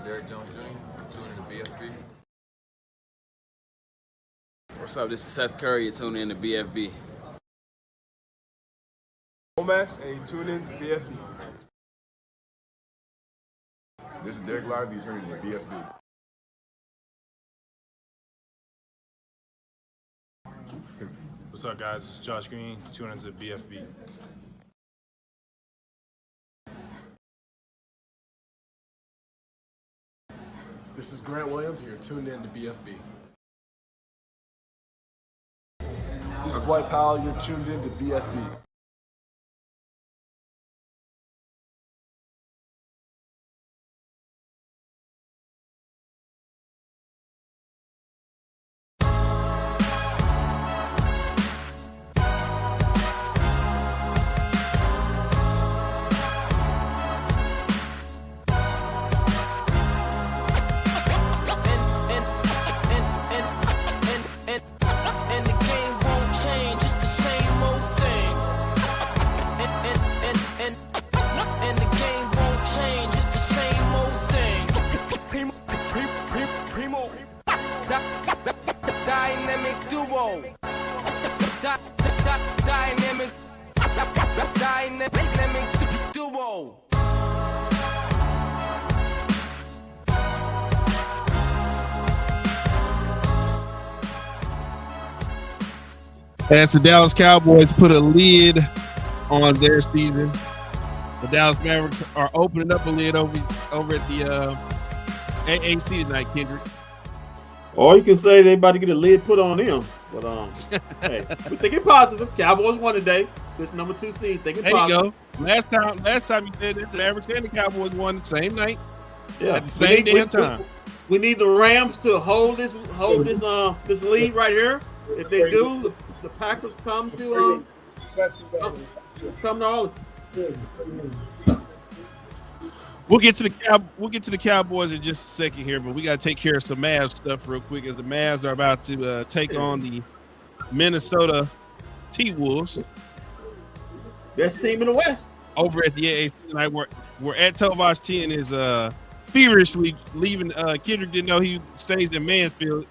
Derek Jones Jr. You're tuning in to bFb. What's up? This is Seth Curry. You're tuning in to bFb. Max, and you tune in to bFb. This is Derek Lively, turning to bFb. What's up, guys? It's Josh Green, tuning into bFb. This is Grant Williams, and you're tuned in to bFb. This is Dwight Powell, you're tuned in to bFb. Dynamic duo. Dynamic duo. As the Dallas Cowboys put a lid on their season, the Dallas Mavericks are opening up a lid over at the AAC tonight, Kendrick. Or you can say they about to get a lid put on them. But hey, we thinking positive. Cowboys won today. This number 2 seed. Thinking positive. There you go. Last time you said that, the Mavericks and the Cowboys won the same night. Yeah, at the same damn time. We need the Rams to hold this lead right here. If they do, the Packers come to all. We'll get to the Cowboys in just a second here, but we got to take care of some Mavs stuff real quick as the Mavs are about to take on the Minnesota TWolves. Best team in the West. Over at the AAC tonight, we're at TWolves 10 is feverishly leaving. Kendrick didn't know he stays in Mansfield.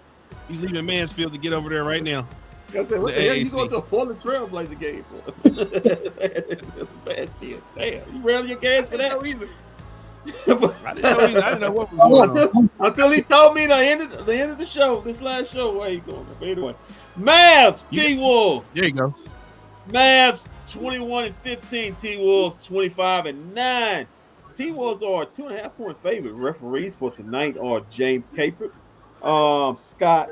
He's leaving Mansfield to get over there right now. I said, what the hell you going to a Portland Trailblazer game for? Bad skin. Damn, you railing your gas for that? I didn't know what was going on. Until he told me the end of the show, this last show, where he going. But anyway, Mavs, T-Wolves. There you go. Mavs 21-15, T-Wolves 25-9. T-Wolves are a 2.5-point favorite. Referees for tonight are James Capert, Scott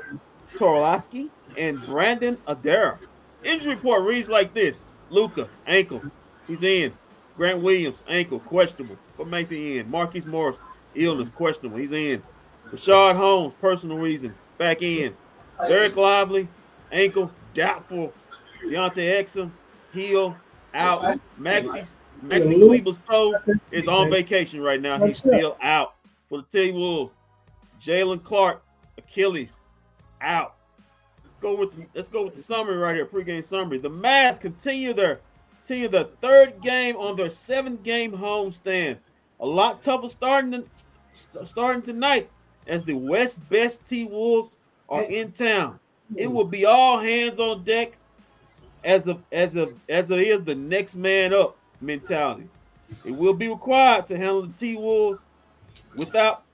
Torlowski, and Brandon Adair. Injury report reads like this: Luka, ankle, he's in. Grant Williams, ankle, questionable. For Mayfield in. Marquise Morris, illness, questionable. He's in. Rashard Holmes, personal reason, back in. Derek Lively, ankle, doubtful. Deontay Exum, heel, out. Maxi Kleber's toe is on vacation right now. He's still out. For the T-Wolves, Jalen Clark, Achilles, out. Let's go with the summary right here, pregame summary. The Mavs continue their third game on their 7-game homestand. A lot tougher starting tonight as the West best T-Wolves are in town. It will be all hands on deck as it is the next man up mentality. It will be required to handle the T-Wolves without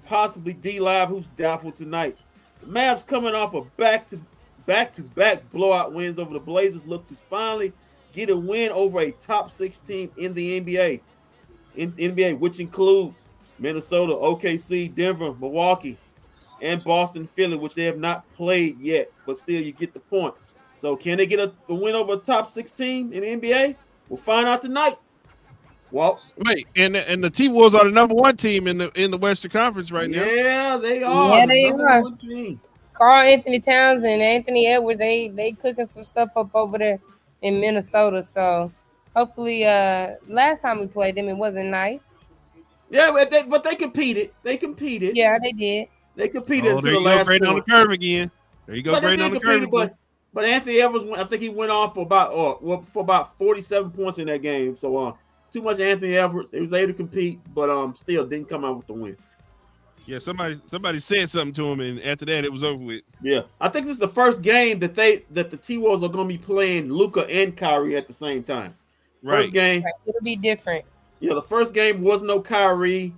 possibly D-Live, who's doubtful tonight. The Mavs coming off a back-to-back blowout wins over the Blazers look to finally get a win over a top 6 team in the NBA, which includes Minnesota, OKC, Denver, Milwaukee, and Boston, Philly, which they have not played yet, but still you get the point. So can they get a win over a top 6 team in the NBA? We'll find out tonight. Well, wait, and the T-Wolves are the number 1 team in the Western Conference right now. Yeah, they are. Yeah, they are. Karl Anthony Towns and Anthony Edwards, they cooking some stuff up over there in Minnesota. So hopefully, last time we played them, it wasn't nice. Yeah, but they competed. Yeah, they did. They competed until the last point. On the curve again. There you go, great on the curve again. But Anthony Edwards, I think he went on for about 47 points in that game. So too much Anthony Edwards. He was able to compete, but still didn't come out with the win. Yeah, somebody said something to him, and after that, it was over with. Yeah, I think this is the first game that the T-Wolves are going to be playing Luka and Kyrie at the same time. Right. First game, It'll be different. yeah, the first game was no Kyrie.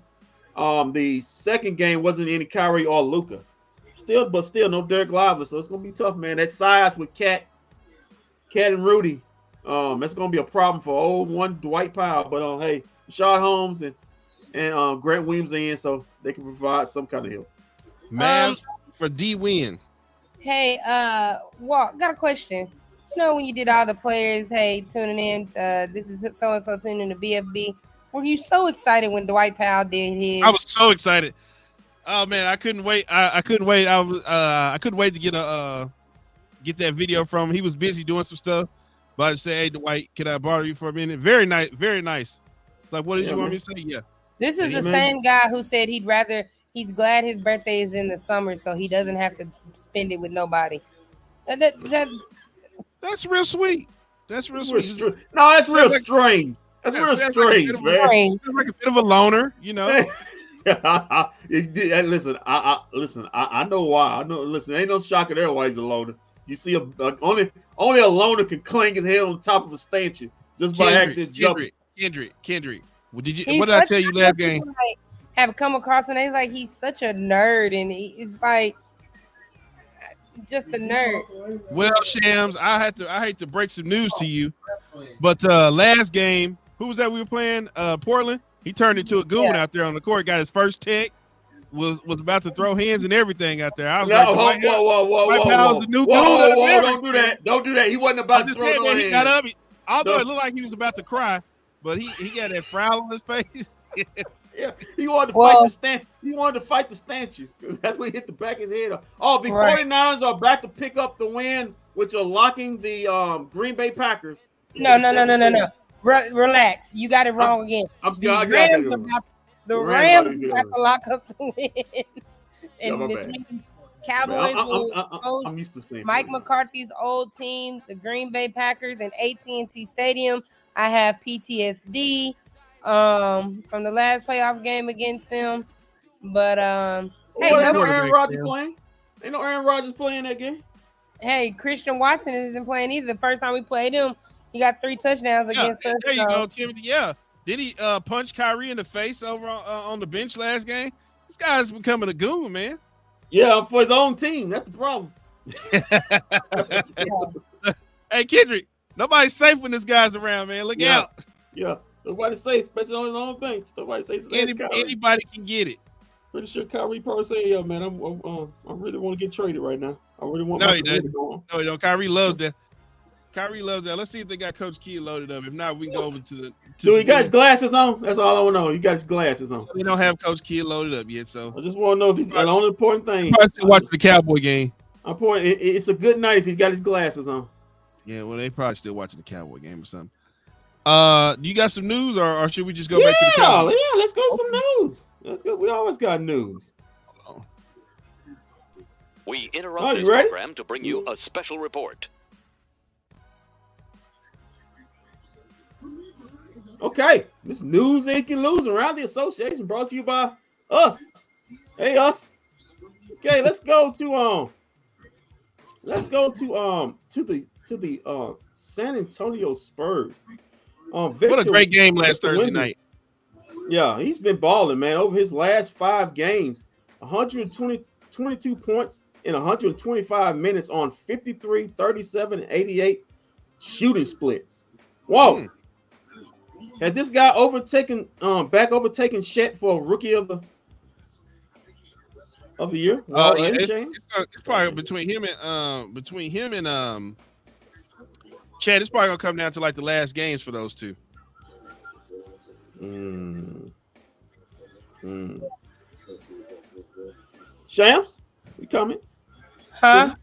The second game wasn't any Kyrie or Luka. Still no Derek Lively, so it's gonna be tough, man. That size with Cat and Rudy, that's gonna be a problem for old one Dwight Powell. But hey, Rashad Holmes and Grant Williams are in, so they can provide some kind of help. Mavs for D win. Hey, Walt, got a question. You know, when you did all the players, hey, tuning in, this is so and so tuning in to BFB. Were you so excited when Dwight Powell did his? I was so excited. Oh man, I couldn't wait. I couldn't wait. I couldn't wait to get that video from him. He was busy doing some stuff, but I said, "Hey, Dwight, can I borrow you for a minute?" Very nice, very nice. It's like, what did you want me to say? Yeah. This is the same guy who said he's glad his birthday is in the summer so he doesn't have to spend it with nobody. That's real sweet. That's real sweet. No, that's real strange. That's real strange, man. Sounds like a bit of a loner, you know. Listen, I know why. I know. Listen, ain't no shocker there why he's a loner. You see, only a loner can clang his head on top of a stanchion just by accident jumping. Kendrick. What did I tell you last game? Have come across and it's like he's such a nerd, and it's like just a nerd. Well, Shams, I hate to break some news to you, but last game, who was that we were playing? Portland. He turned into a goon out there on the court. Got his first tech. Was about to throw hands and everything out there. I was like, whoa, Powell's the new goon. Don't do that. Don't do that. He wasn't about to throw no hands. He got up. Although it looked like he was about to cry, but he got that frown on his face. Yeah, he wanted to fight the stand. He wanted to fight the stanchion. That's when he hit the back of his head. Oh, the 49ers are back to pick up the win, which are locking the Green Bay Packers. No. Relax. You got it wrong again. The Rams about to lock up the win. And the Cowboys will host Mike McCarthy's old team, the Green Bay Packers, in AT&T Stadium. I have PTSD from the last playoff game against them. But hey, ain't no Aaron Rodgers playing. Ain't no Aaron Rodgers playing that game. Hey, Christian Watson isn't playing either. The first time we played him, he got 3 touchdowns against us. There you go, Timothy. Yeah. Did he punch Kyrie in the face over on the bench last game? This guy's becoming a goon, man. Yeah, for his own team. That's the problem. Hey, Kendrick, nobody's safe when this guy's around, man. Look out. Yeah. Nobody's safe, especially on his own bench. Nobody's safe. Anybody can get it. Pretty sure Kyrie probably say, "Yeah, man, I really want to get traded right now. I really want." No, he doesn't. No, he don't. Kyrie loves that. Let's see if they got Coach Key loaded up. If not, we can go over to the. Do he got his glasses on? That's all I want to know. He got his glasses on. They don't have Coach Key loaded up yet, so I just want to know if he's the only important thing. Probably still watching the Cowboy game. It's a good night if he's got his glasses on. Yeah, well, they probably still watching the Cowboy game or something. Do you got some news, or should we just go back to the Cowboys? Yeah, let's go some news. Let's go. We always got news. We interrupt this program to bring you a special report. Okay, this news they can lose around the association brought to you by us. Hey, us. Okay, let's go to the San Antonio Spurs. What a great game last Thursday night. Yeah, he's been balling, man. Over his last 5 games, 22 points in 125 minutes on 53, 37, and 88 shooting splits. Whoa. Has this guy overtaken Chet for Rookie of the Year? It's probably between him and Chet. It's probably gonna come down to like the last games for those two. Shams, we coming? Huh?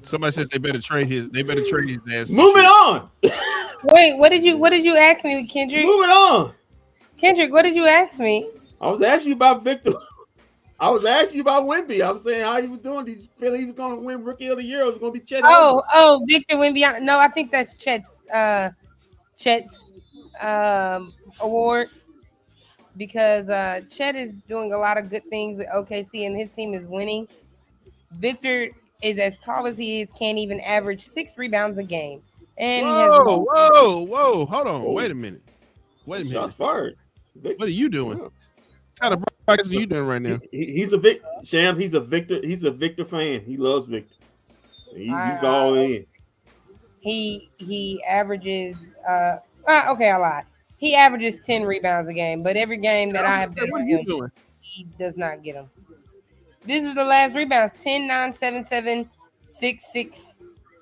Somebody says they better trade his ass. Moving on. Wait, what did you ask me, Kendrick? Moving on. Kendrick, what did you ask me? I was asking you about Victor. I was asking you about Wemby. I was saying how he was doing. Did you feel he was going to win Rookie of the Year? Or was it going to be Chet? Oh, Victor Wemby. No, I think that's Chet's award because Chet is doing a lot of good things at OKC and his team is winning. Victor is as tall as he is, can't even average 6 rebounds a game. And whoa! Hold on, wait a minute. Shots fired. What are you doing? What kind of broadcast are you doing right now? He's a Shams. He's a Victor fan. He loves Victor. He's all in. He averages. Okay, I lied. He averages 10 rebounds a game, but every game that I have been with him, he does not get them. This is the last rebounds: 10, 9, 7, 7, 6, 6,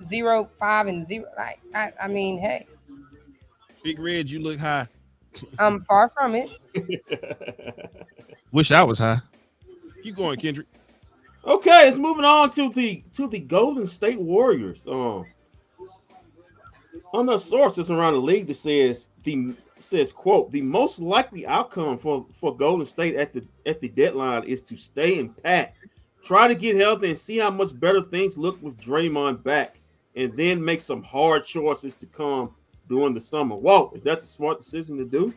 0, 5, and 0. I mean, hey. Big Red, you look high. I'm far from it. Wish I was high. Keep going, Kendrick. Okay, it's moving on to the Golden State Warriors. On the sources around the league that says quote, the most likely outcome for Golden State at the deadline is to stay intact, try to get healthy, and see how much better things look with Draymond back, and then make some hard choices to come during the summer. Whoa, is that the smart decision to do?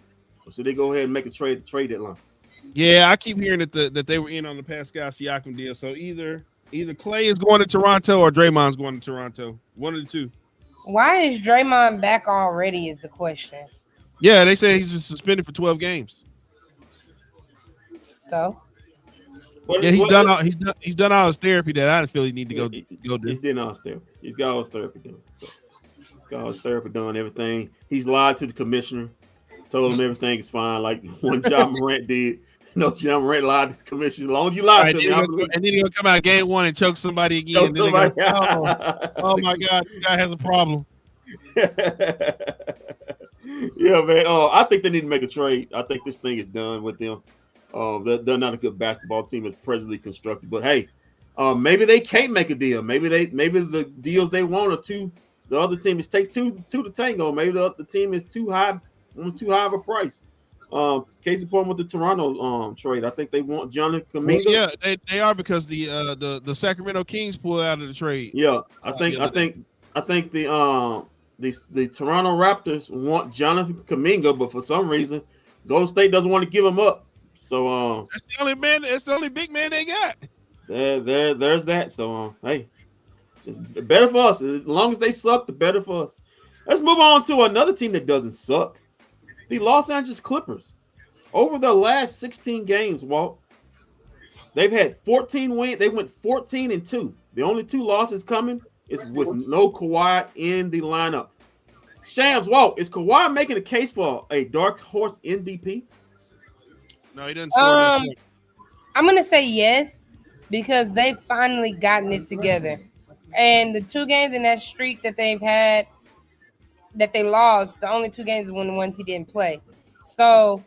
Or should they go ahead and make a trade deadline? Yeah, I keep hearing that they were in on the Pascal Siakam deal. So either Clay is going to Toronto or Draymond's going to Toronto. One of the two. Why is Draymond back already is the question. Yeah, they say he's suspended for 12 games. So? Yeah, he's done all his therapy that I feel he need to go do. He's done all his therapy. He's got all his therapy done. So he's got all his therapy done, everything. He's lied to the commissioner, told him everything is fine, like one John Morant did. No, John Morant lied to the commissioner. As long as you lie to me, and then he'll come out game one and choke somebody again. Oh my God, this guy has a problem. Yeah, man. I think they need to make a trade. I think this thing is done with them. They're not a good basketball team as presently constructed. But hey, maybe they can't make a deal. Maybe the deals they want are too. The other team takes two to tango. Maybe the team is too high of a price. Case in point with the Toronto trade, I think they want Jonathan Kuminga. Well, yeah, they are because the Sacramento Kings pulled out of the trade. Yeah, I think the Toronto Raptors want Jonathan Kuminga, but for some reason, Golden State doesn't want to give him up. So that's the only man. That's the only big man they got. There's that. So hey, it's better for us. As long as they suck, the better for us. Let's move on to another team that doesn't suck. The Los Angeles Clippers. Over the last 16 games, Walt, they've had 14 wins. They went 14-2. The only 2 losses coming is with no Kawhi in the lineup. Shams, Walt, is Kawhi making a case for a dark horse MVP? No, he doesn't score that point. I'm going to say yes because they've finally gotten it together. And the 2 games in that streak that they've had that they lost, the only 2 games were the ones he didn't play. So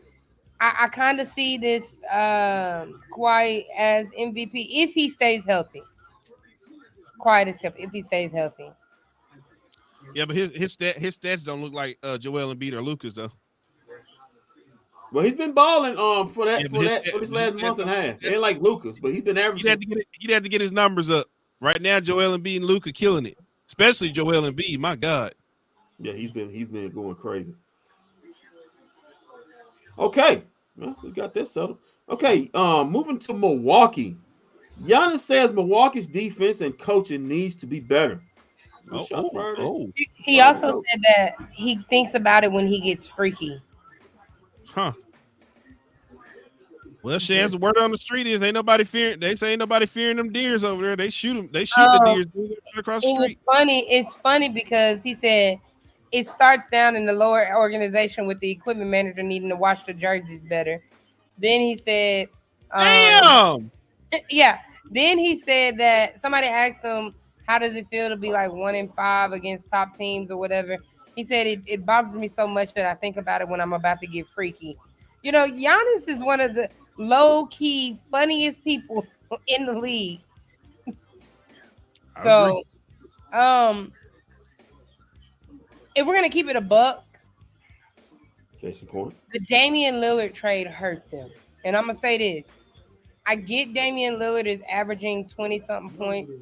I kind of see this Kawhi as MVP if he stays healthy. Kawhi is if he stays healthy. Yeah, but his stats don't look like Joel Embiid or Lucas though. Well, he's been balling for this last month and a half. Ain't like Lucas, but he's been averaging. He'd have to get his numbers up. Right now, Joel Embiid and Luka killing it, especially Joel Embiid. My God. Yeah, he's been going crazy. Okay, well, we got this settled. Okay, moving to Milwaukee. Giannis says Milwaukee's defense and coaching needs to be better. He also said that he thinks about it when he gets freaky. Huh. Well, Shams, the word on the street is ain't nobody fearing. They say ain't nobody fearing them deers over there. They shoot them. They shoot the deers across the street. It's funny because he said it starts down in the lower organization with the equipment manager needing to wash the jerseys better. Then he said, "Damn." Yeah. Then he said that somebody asked him, "How does it feel to be like 1-5 against top teams or whatever?" He said it bothers me so much that I think about it when I'm about to get freaky. You know, Giannis is one of the low-key funniest people in the league. So, if we're gonna keep it a buck, the Damian Lillard trade hurt them. And I'm gonna say this: I get Damian Lillard is averaging 20-something points,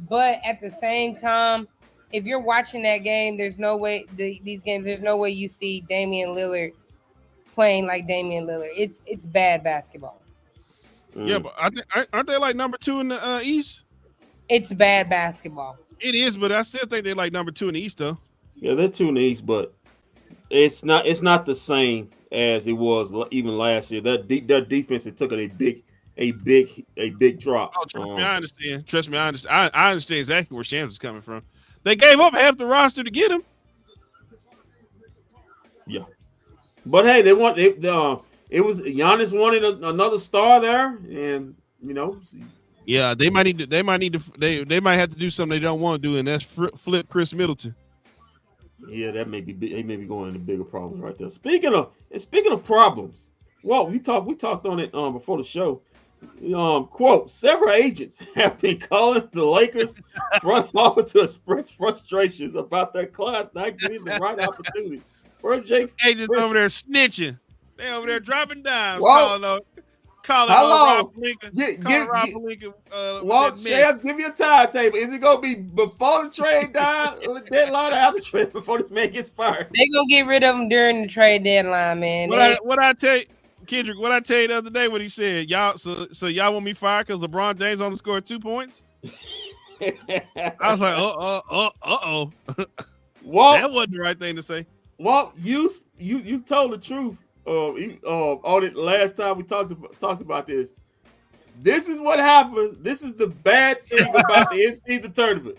but at the same time, if you're watching that game, there's no way these games. There's no way you see Damian Lillard playing like Damian Lillard. It's bad basketball. Yeah, but aren't they like number 2 in the East? It's bad basketball. It is, but I still think they're like number 2 in the East, though. Yeah, they're 2 in the East, but it's not the same as it was even last year. Their defense took a big drop. Oh, trust me, I understand. Trust me, I understand. I understand exactly where Shams is coming from. They gave up half the roster to get him. Yeah, but hey, it was Giannis wanted another star there, and Yeah, they might have to do something they don't want to do, and that's flip Chris Middleton. Yeah, that may be going into bigger problems right there. Speaking of problems, well, we talked on it before the show. Quote, several agents have been calling the Lakers front office to express frustrations about their clients not getting the right opportunity. First, agents over there snitching. They over there dropping dimes, calling Rob Pelinka. Walt, Shams, give me a timetable. Is it gonna be before the trade deadline or after trade before this man gets fired? They gonna get rid of him during the trade deadline, man. What I tell you, Kendrick, what I tell you the other day when he said, y'all, so y'all want me fired because LeBron James only scored 2 points? I was like, uh-oh. Walt, that wasn't the right thing to say. Walt, you told the truth on it last time we talked about this. This is what happens. This is the bad thing about the in-season tournament.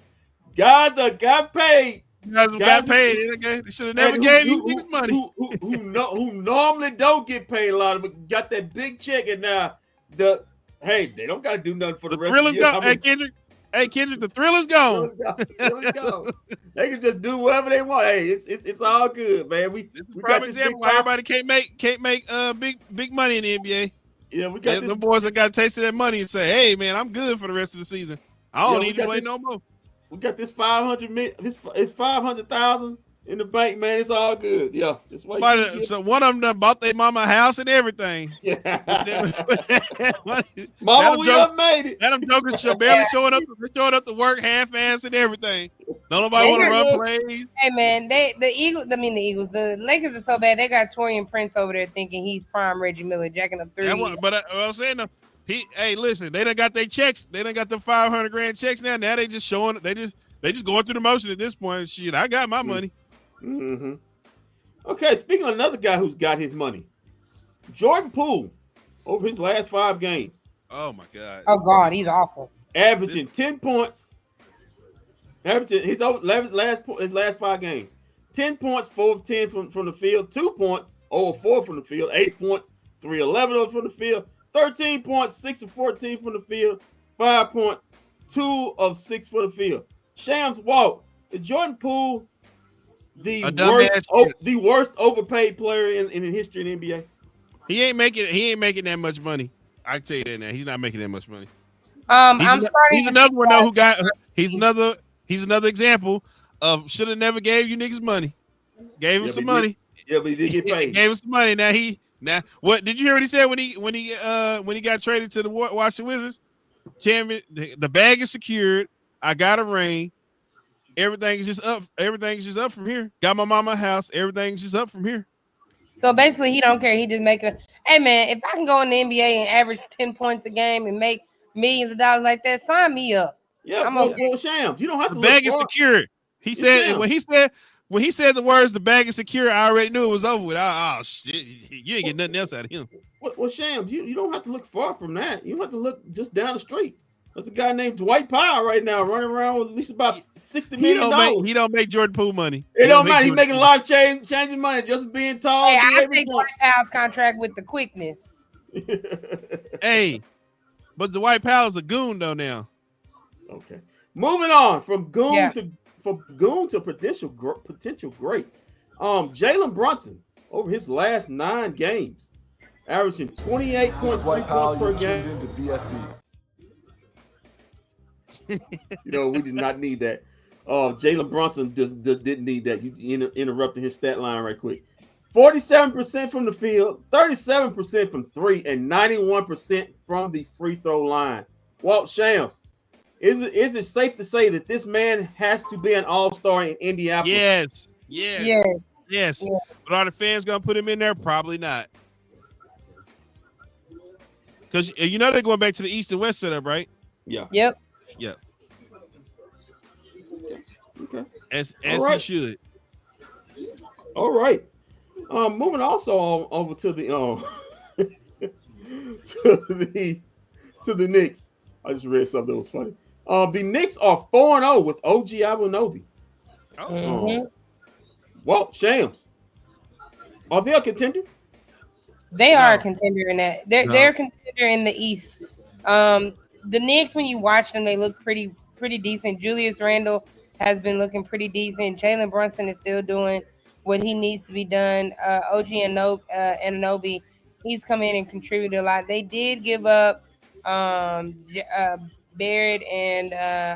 Guys that got paid. Got paid. They should have never gave you his money. Who normally don't get paid a lot of it, got that big check, and now they don't got to do nothing for the rest of the year. Hey, Kendrick, the thrill is gone. They can just do whatever they want. Hey, it's all good, man. We got this example why everybody can't make big money in the NBA. Yeah, we got the boys that got a taste of that money and say, "Hey, man, I'm good for the rest of the season. I don't need to play no more." We got this 500 million. It's 500,000 in the bank, man. It's all good. Yeah, just wait. So one of them done bought their mama a house and everything. Yeah. Mama, we done made it. Them jokers barely showing up to work, half-ass and everything. Nobody want to run plays. Hey man, the Lakers are so bad. They got Torian Prince over there thinking he's prime Reggie Miller, jacking up 3. But I'm saying though, hey, listen, they done got their checks. They done got the $500,000 checks now. Now they just showing. They just going through the motion at this point. Shit, I got my money. Mm-hmm. Okay, speaking of another guy who's got his money, Jordan Poole, over his last 5 games. Oh my God. Oh God, he's awful. Averaging 10 points. Averaging his last 5 games. 10 points, 4 of 10 from the field. 2 points, 0 of 4 from the field. 8 points, 3 of 11 from the field. 13 points, 6 of 14 from the field. 5 points, 2 of 6 from the field. Shams, Walt, is Jordan Poole the worst overpaid player in the history of the NBA? He ain't making that much money. I can tell you that now. He's not making that much money. He's another one though who got. He's another example of should have never gave you niggas money. Gave him some money. Yeah, but he did get paid. Gave him some money. Now what did you hear what he said when he got traded to the Washington Wizards? Chairman, the bag is secured. I got a ring. Everything is just up. Everything is just up from here. Got my mama a house. Everything's just up from here. So basically, he don't care. He just make hey man, if I can go in the NBA and average 10 points a game and make millions of dollars like that, sign me up. Yeah, well, Shams, you don't have to. The bag is secured. He said when he said the words "the bag is secure," I already knew it was over with. Oh shit, you ain't getting nothing else out of him. Well, Shams, you don't have to look far from that. You have to look just down the street. There's a guy named Dwight Powell right now running around with at least about $60 million. He don't make Jordan Poole money. It don't matter. He's making life-changing money just being tall. Hey, I take Dwight Powell's contract with the quickness. Hey, but Dwight Powell's a goon though now. Okay, moving on from goon to potential great. Jalen Brunson over his last 9 games, averaging 28 points per game. Tuned into bFb. We did not need that. Jalen Brunson didn't need that. You interrupted his stat line right quick. 47% from the field, 37% from 3, and 91% from the free throw line. Walt, Shams, Is it safe to say that this man has to be an all-star in Indianapolis? Yes. But are the fans gonna put him in there? Probably not. Because they're going back to the East and West setup, right? Yeah. Yep. Okay. As he should. All right. Moving also over to the to the Knicks. I just read something that was funny. The Knicks are 4-0 with OG Anunoby. Well, Shams, are they a contender? They are a contender in that. They're a contender in the East. The Knicks, when you watch them, they look pretty decent. Julius Randle has been looking pretty decent. Jalen Brunson is still doing what he needs to be done. OG Anunoby, he's come in and contributed a lot. They did give up Barrett and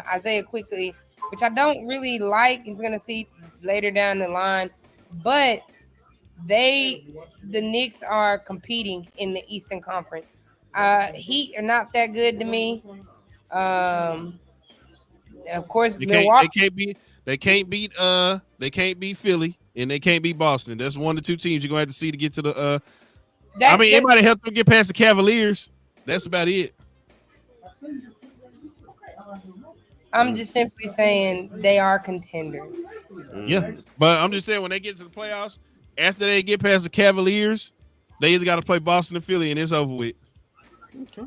Isaiah Quickly, which I don't really like. He's gonna see later down the line, but the Knicks are competing in the Eastern Conference. Heat are not that good to me. Of course, they can't beat Philly and they can't beat Boston. That's one of the two teams you're gonna have to see to get to the. It might have helped them get past the Cavaliers. That's about it. I'm just simply saying they are contenders. Yeah, but I'm just saying when they get to the playoffs, after they get past the Cavaliers, they either got to play Boston or Philly, and it's over with. Okay.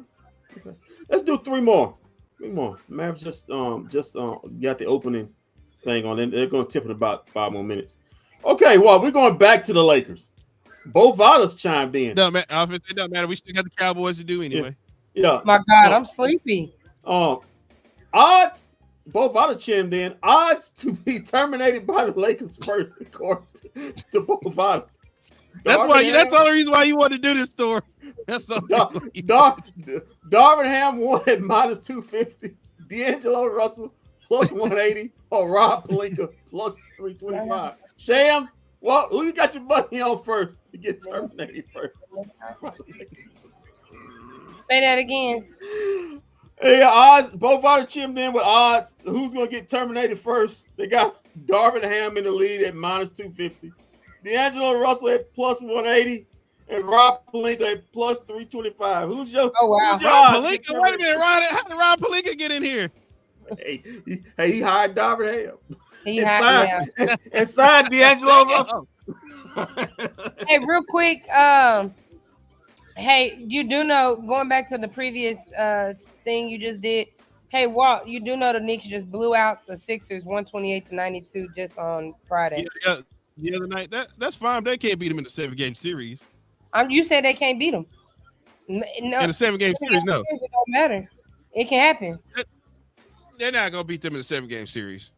Let's do three more. Mavs just got the opening thing on. They're going to tip in about 5 more minutes. Okay, well, we're going back to the Lakers. Both Vadas chimed in. It doesn't matter. We still got the Cowboys to do anyway. Yeah. My God, I'm sleepy. Odds. Both Vadas chimed in. Odds to be terminated by the Lakers first, according to both Vadas. That's the only reason why you want to do this story. That's the Darvin Ham won at minus 250. D'Angelo Russell plus 180. Or Rob Pelinka plus 325. Shams, well, who you got your money on first to get terminated first? Say that again. Hey, odds. Both Vadas chimed in with odds. Who's going to get terminated first? They got Darvin Ham in the lead at minus 250. D'Angelo Russell at plus 180 and Rob Pelinka at plus 325. Who's your? Oh wow, Rob Pelinka. Wait a minute, how did Rob Pelinka get in here? Hey, he hired Darvin Ham. He hired him. And signed D'Angelo Russell. Hey, real quick, hey, you do know, going back to the previous thing you just did. Hey, Walt, you do know the Knicks just blew out the Sixers 128-92 just on Friday. Yeah. The other night, that's fine. They can't beat them in the 7-game series. You said they can't beat them. No, in the 7-game series, no. It don't matter. It can happen. They're not gonna beat them in the 7-game series.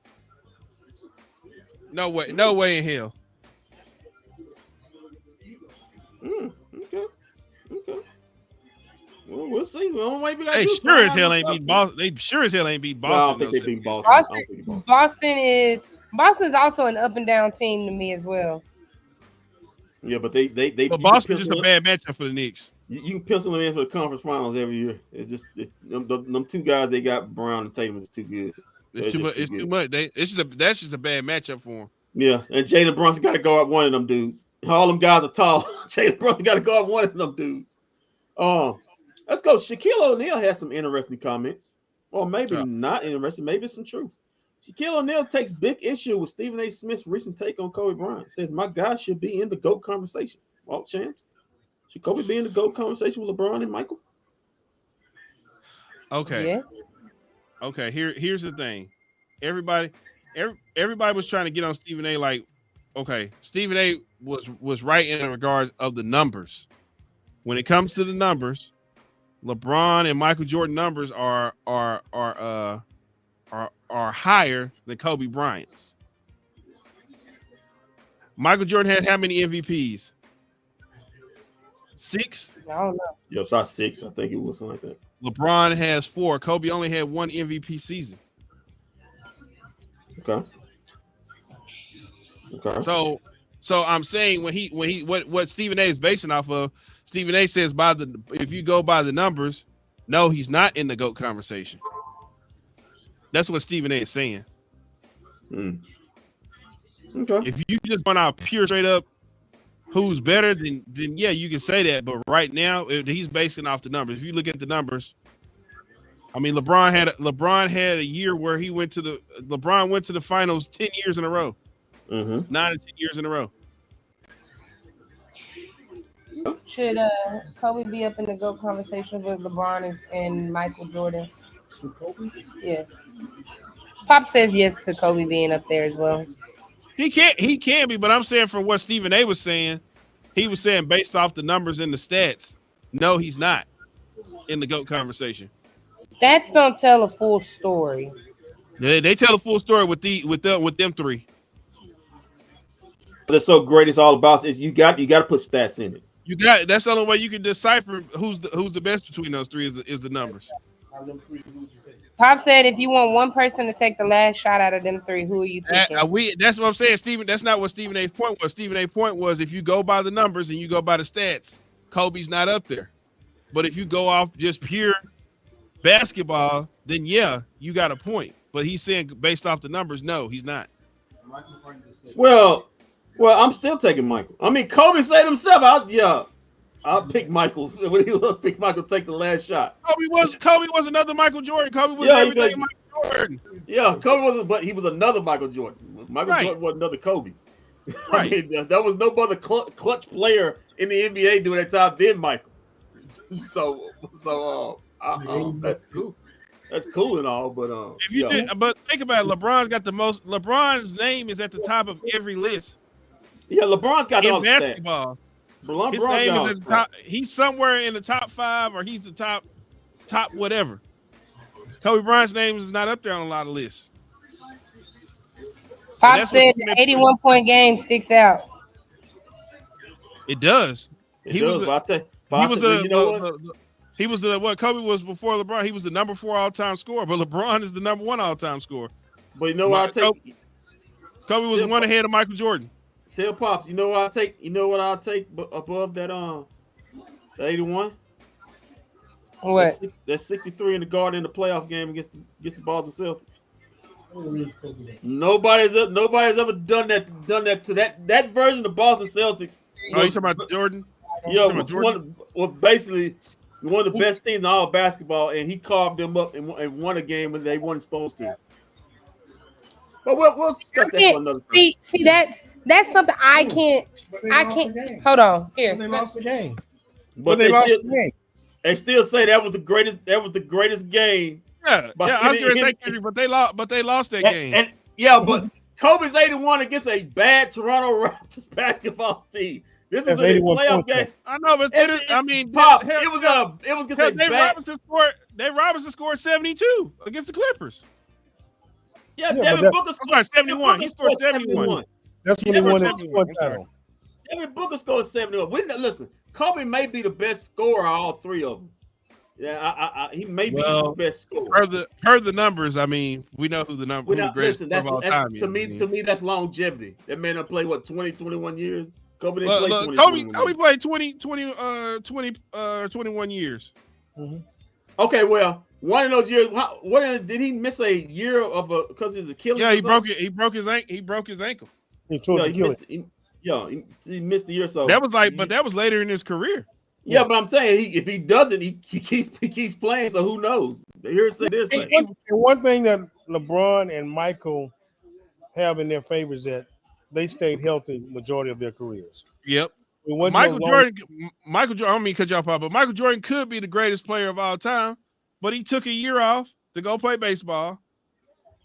No way. No way in hell. Okay. Well, we'll see. They sure as hell ain't beat Boston. No, I don't think they beat Boston. Boston's also an up and down team to me as well. Yeah, but they. But Boston's just a bad matchup for the Knicks. You can pencil them in for the conference finals every year. It's just them two guys they got, Brown and Tatum, is too good. It's too much. It's too much. That's just a bad matchup for them. Yeah, and Jalen Brunson got to go up one of them dudes. All them guys are tall. Jalen Brunson got to go up one of them dudes. Let's go. Shaquille O'Neal has some interesting comments, or maybe not interesting. Maybe some truth. Shaquille O'Neal takes big issue with Stephen A. Smith's recent take on Kobe Bryant. Says, my guy should be in the GOAT conversation. Walt Champs, should Kobe be in the GOAT conversation with LeBron and Michael? Okay. Yes. Okay, here's the thing. Everybody was trying to get on Stephen A. Like, okay, Stephen A. was right in regards of the numbers. When it comes to the numbers, LeBron and Michael Jordan numbers are higher than Kobe Bryant's. Michael Jordan had how many MVPs? 6? I don't know. Yeah, it's not 6. I think it was something like that. LeBron has 4. Kobe only had 1 MVP season. Okay. So I'm saying what Stephen A. is basing off of, Stephen A. says if you go by the numbers, no, he's not in the GOAT conversation. That's what Stephen A is saying. Okay. If you just want out pure straight up who's better, then yeah, you can say that. But right now, he's basing off the numbers. If you look at the numbers, I mean, LeBron had a year where LeBron went to the finals 10 years in a row. 9 or 10 years in a row. Should Kobe be up in the GOAT conversation with LeBron and Michael Jordan? Yeah. Pop says yes to Kobe being up there as well. He can be, but I'm saying from what Stephen A was saying, he was saying based off the numbers and the stats, no, he's not in the GOAT conversation. Stats don't tell a full story. They tell a full story with them three. That's so great. It's all about is you got to put stats in it. That's the only way you can decipher who's the best between those three is the numbers. Pop said, if you want one person to take the last shot out of them three, who are you picking? That's what I'm saying, Stephen. That's not what Stephen A's point was. Stephen A's point was if you go by the numbers and you go by the stats, Kobe's not up there. But if you go off just pure basketball, then yeah, you got a point. But he's saying based off the numbers, no, he's not. Well, I'm still taking Michael. I mean, Kobe said himself, I'll pick Michael. When he will pick Michael, take the last shot. Kobe was another Michael Jordan. Kobe was everything Michael Jordan. Yeah, Kobe wasn't, but he was another Michael Jordan. Michael Jordan was another Kobe. Right. I mean, there was no other clutch player in the NBA during that time than Michael. So that's cool. That's cool and all, but but think about it. LeBron's name is at the top of every list. Yeah, LeBron's got all the basketball. His name is at the top. He's somewhere in the top 5, or he's the top whatever. Kobe Bryant's name is not up there on a lot of lists. Pop said the 81-point game sticks out. It does. He was what Kobe was before LeBron. He was the number 4 all-time scorer, but LeBron is the number 1 all-time scorer. But you know what Kobe was one ahead of Michael Jordan. Tell Pops, you know what I'll take? You know what I'll take above that the 81? What? That's 63 in the Garden in the playoff game against the Boston Celtics. Nobody's ever done that to that version of the Boston Celtics. Oh, you talking about Jordan? Yeah, basically one of the best teams in all basketball, and he carved them up and won a game when they weren't supposed to. But we'll discuss that for another time. See, that's something I can't. Hold on here. They lost the game. But they lost the game. They still say that was the greatest. That was the greatest game. Yeah, I was going to say Kendrick, but they lost that game. But Kobe's 81 against a bad Toronto Raptors basketball team. This was a playoff game. I know, but it was against a bad. Dave Robinson scored 72 against the Clippers. Yeah, Devin Booker scored 71. He scored 71. That's when he won the title. Devin Booker scored 71. Listen, Kobe may be the best scorer of all three of them. Yeah, he may be the best scorer. Per the numbers, I mean, we know who the greatest of all time is. To me, that's longevity. That man played 20, 21 years. Kobe didn't play 20. Kobe played 21 years. Mm-hmm. Okay, well, one of those years, did he miss a year because his Achilles? Yeah, he broke his ankle. He tore his Achilles. He missed a year or so. That was but that was later in his career. Yeah, but I'm saying if he doesn't, he keeps playing. So who knows? Here's this. One thing that LeBron and Michael have in their favor is that they stayed healthy majority of their careers. Yep. Michael Jordan. I don't mean cut y'all off, but Michael Jordan could be the greatest player of all time, but he took a year off to go play baseball.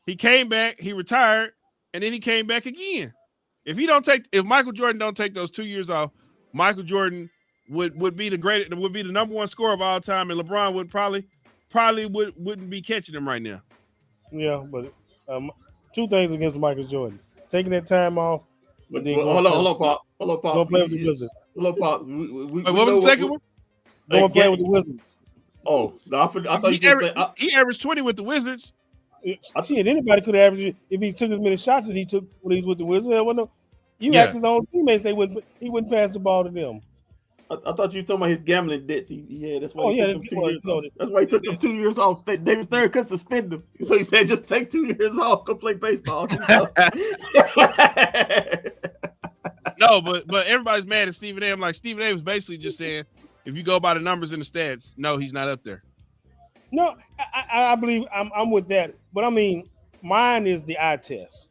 He came back, he retired, and then he came back again. If Michael Jordan don't take those 2 years off, Michael Jordan would be the number 1 scorer of all time, and LeBron would probably wouldn't be catching him right now. Yeah, but 2 things against Michael Jordan: taking that time off. But then hold on, Pop. Don't play with the Wizards. Hello, Pop. What was the second one? Don't play with the Wizards. Oh, I thought you said he averaged 20 with the Wizards. I see it. Anybody could average it if he took as many shots as he took when he was with the Wizards. You asked his own teammates, he wouldn't pass the ball to them. I thought you were talking about his gambling debts. He had. That's why. That's why he took them 2 years off. David Stern couldn't suspend him, so he said, "Just take 2 years off, go play baseball." No, but everybody's mad at Stephen A. I'm like, Stephen A. was basically just saying, if you go by the numbers and the stats, no, he's not up there. No, I believe I'm with that, but I mean, mine is the eye test.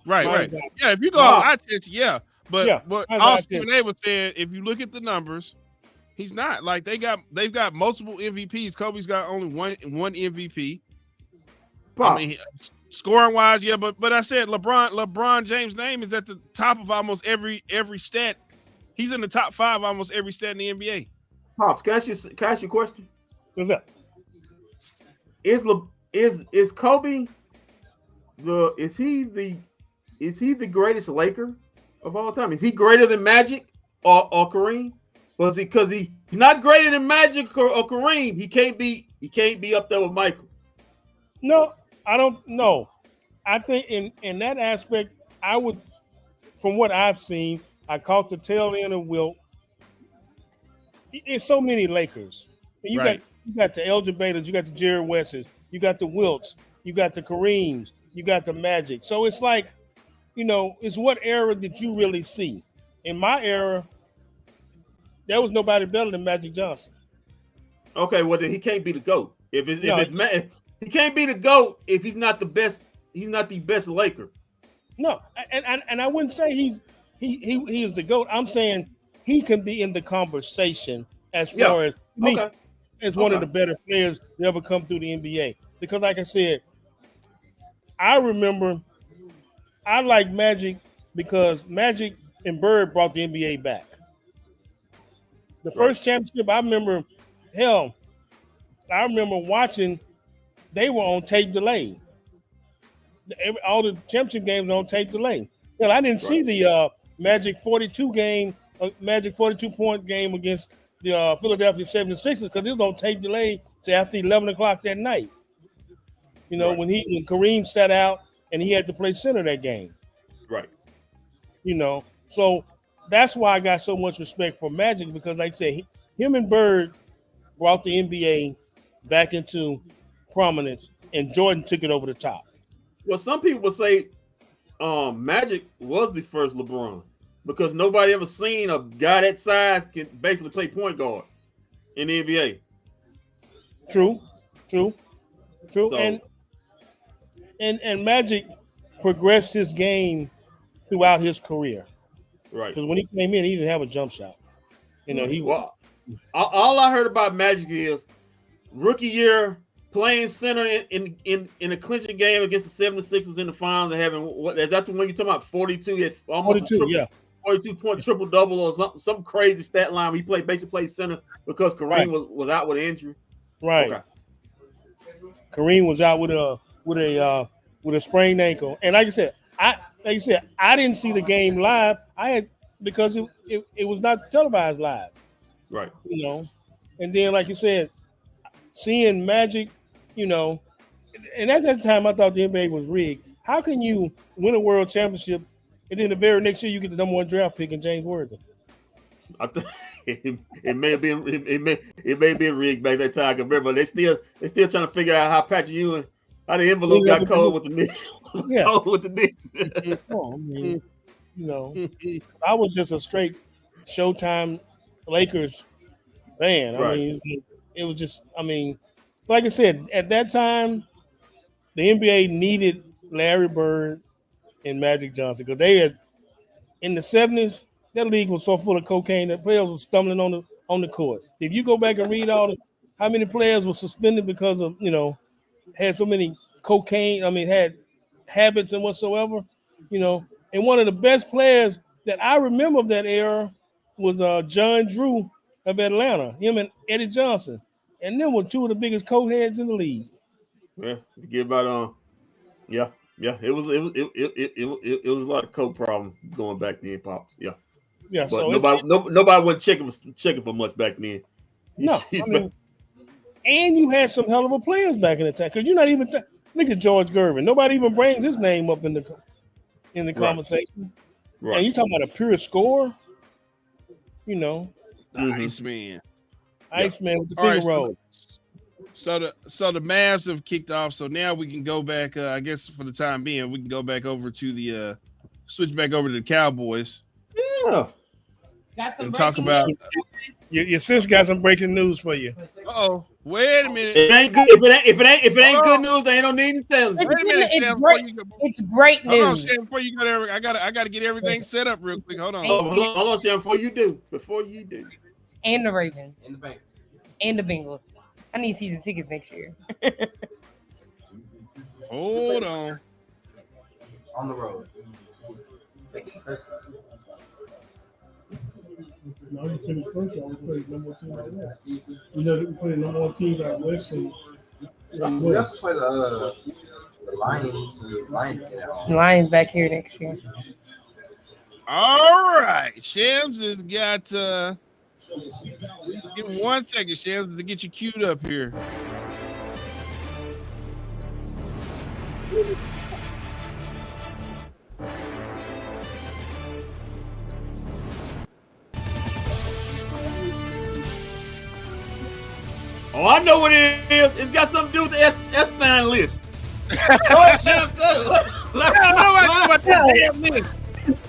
Right. Yeah, if you go on eye test, yeah. But all Stephen A. was saying, if you look at the numbers, he's not. Like they've got multiple MVPs. Kobe's got only one MVP. I mean, scoring wise, yeah, but I said LeBron James' name is at the top of almost every stat. He's in the top 5 almost every stat in the NBA. Pops, can I ask you a question? What's that? Is Kobe is he the greatest Laker of all time? Is he greater than Magic or Kareem? Because he's not greater than Magic or Kareem, he can't be up there with Michael. No, I don't know. I think in that aspect, I would, from what I've seen, I caught the tail end of Wilt. It's so many Lakers. You got the Elgin Baylors, you got the Jerry Wesses, you got the Wilts, you got the Kareems, you got the Magic. So it's like, it's what era did you really see? In my era, there was nobody better than Magic Johnson. Okay, well then he can't be the GOAT. He can't be the GOAT if he's not the best. He's not the best Laker. No, and I wouldn't say he is the GOAT. I'm saying he can be in the conversation as far as me as one of the better players to ever come through the NBA. Because like I said, I remember I like Magic because Magic and Bird brought the NBA back. The first championship, I remember watching, they were on tape delay. All the championship games were on tape delay. Well, I didn't see the Magic 42 point game against the Philadelphia 76ers because it was on tape delay to after 11 o'clock that night. When Kareem sat out and he had to play center that game. Right. So that's why I got so much respect for Magic because, like I said, him and Bird brought the NBA back into prominence, and Jordan took it over the top. Well, some people would say Magic was the first LeBron because nobody ever seen a guy that size can basically play point guard in the NBA. True. So, and Magic progressed his game throughout his career. Right. Because when he came in, he didn't have a jump shot. All I heard about Magic is rookie year playing center in a clinching game against the 76ers in the finals and having is that the one you're talking about? 42, he had almost 42-point triple double or some crazy stat line where he basically played center because Kareem was out with an injury. Right. Okay. Kareem was out with a sprained ankle, and like I said, I didn't see the game live. Because it was not televised live. Right. And then like you said, seeing Magic, and at that time I thought the NBA was rigged. How can you win a world championship and then the very next year you get the number 1 draft pick in James Worthy? I think it may have been rigged back that time. I can remember they're still trying to figure out how Patrick Ewing, how the envelope got cold with the Knicks. With the Knicks. I was just a straight Showtime Lakers fan. I mean, it was just, like I said, at that time, the NBA needed Larry Bird and Magic Johnson because they had, in the 70s, that league was so full of cocaine that players were stumbling on the court. If you go back and read how many players were suspended because of, had so many cocaine, had habits and whatsoever, and one of the best players that I remember of that era was John Drew of Atlanta. Him and Eddie Johnson, and them were two of the biggest cokeheads in the league. Yeah, get about yeah. It was a lot of coke problems going back then, Pops. Yeah. But so nobody wasn't checking for much back then. No, and you had some hell of a players back in the time because you're not even look at George Gervin. Nobody even brings his name up in the conversation. Right. And you talking about a pure scorer, Iceman. Iceman with the finger roll. So the Mavs have kicked off. So now we can go back. I guess for the time being, we can go back over to the switch back over to the Cowboys. Yeah. Got some and talk about. Your sis got some breaking news for you. Oh, wait a minute. It ain't good. If it ain't good news, they ain't no need to tell us. Wait a minute, Sam, it's great news. Hold on, Sam, before you go there, I gotta get everything set up real quick. Hold on. Hold on, Sam. Before you do. And the Ravens. And the Bengals. I need season tickets next year. Hold on. On the road. No, we finished first. I was playing number one team out west. We played number one team out west. And we also play the Lions. The Lions back here next year. All right, Shams has got. Give me 1 second, Shams, to get you queued up here. Oh, I know what it is. It's got something to do with the S9 list. Go ahead, Shams. Let about that damn list.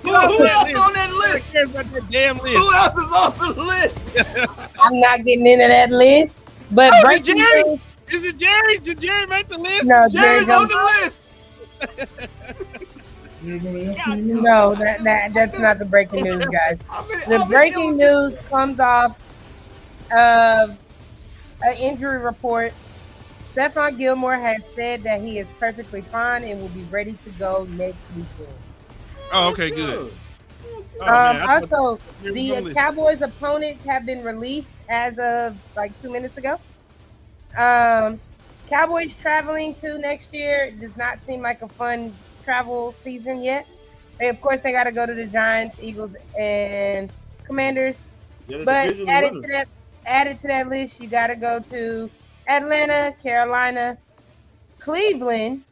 Who else on that list? Cares about that damn list? Who else is on the list? I'm not getting into that list. But breaking news. Is it Jerry? Did Jerry make the list? No, Jerry's on the list. No, that's not the breaking news, guys. The breaking news comes off of an injury report. Stephon Gilmore has said that he is perfectly fine and will be ready to go next weekend. Oh, okay, good. Also, the Cowboys' opponents have been released as of like 2 minutes ago. Cowboys traveling to next year does not seem like a fun travel season yet. Of course, they got to go to the Giants, Eagles, and Commanders. Yeah, but added to that list, you got to go to Atlanta, Carolina, Cleveland.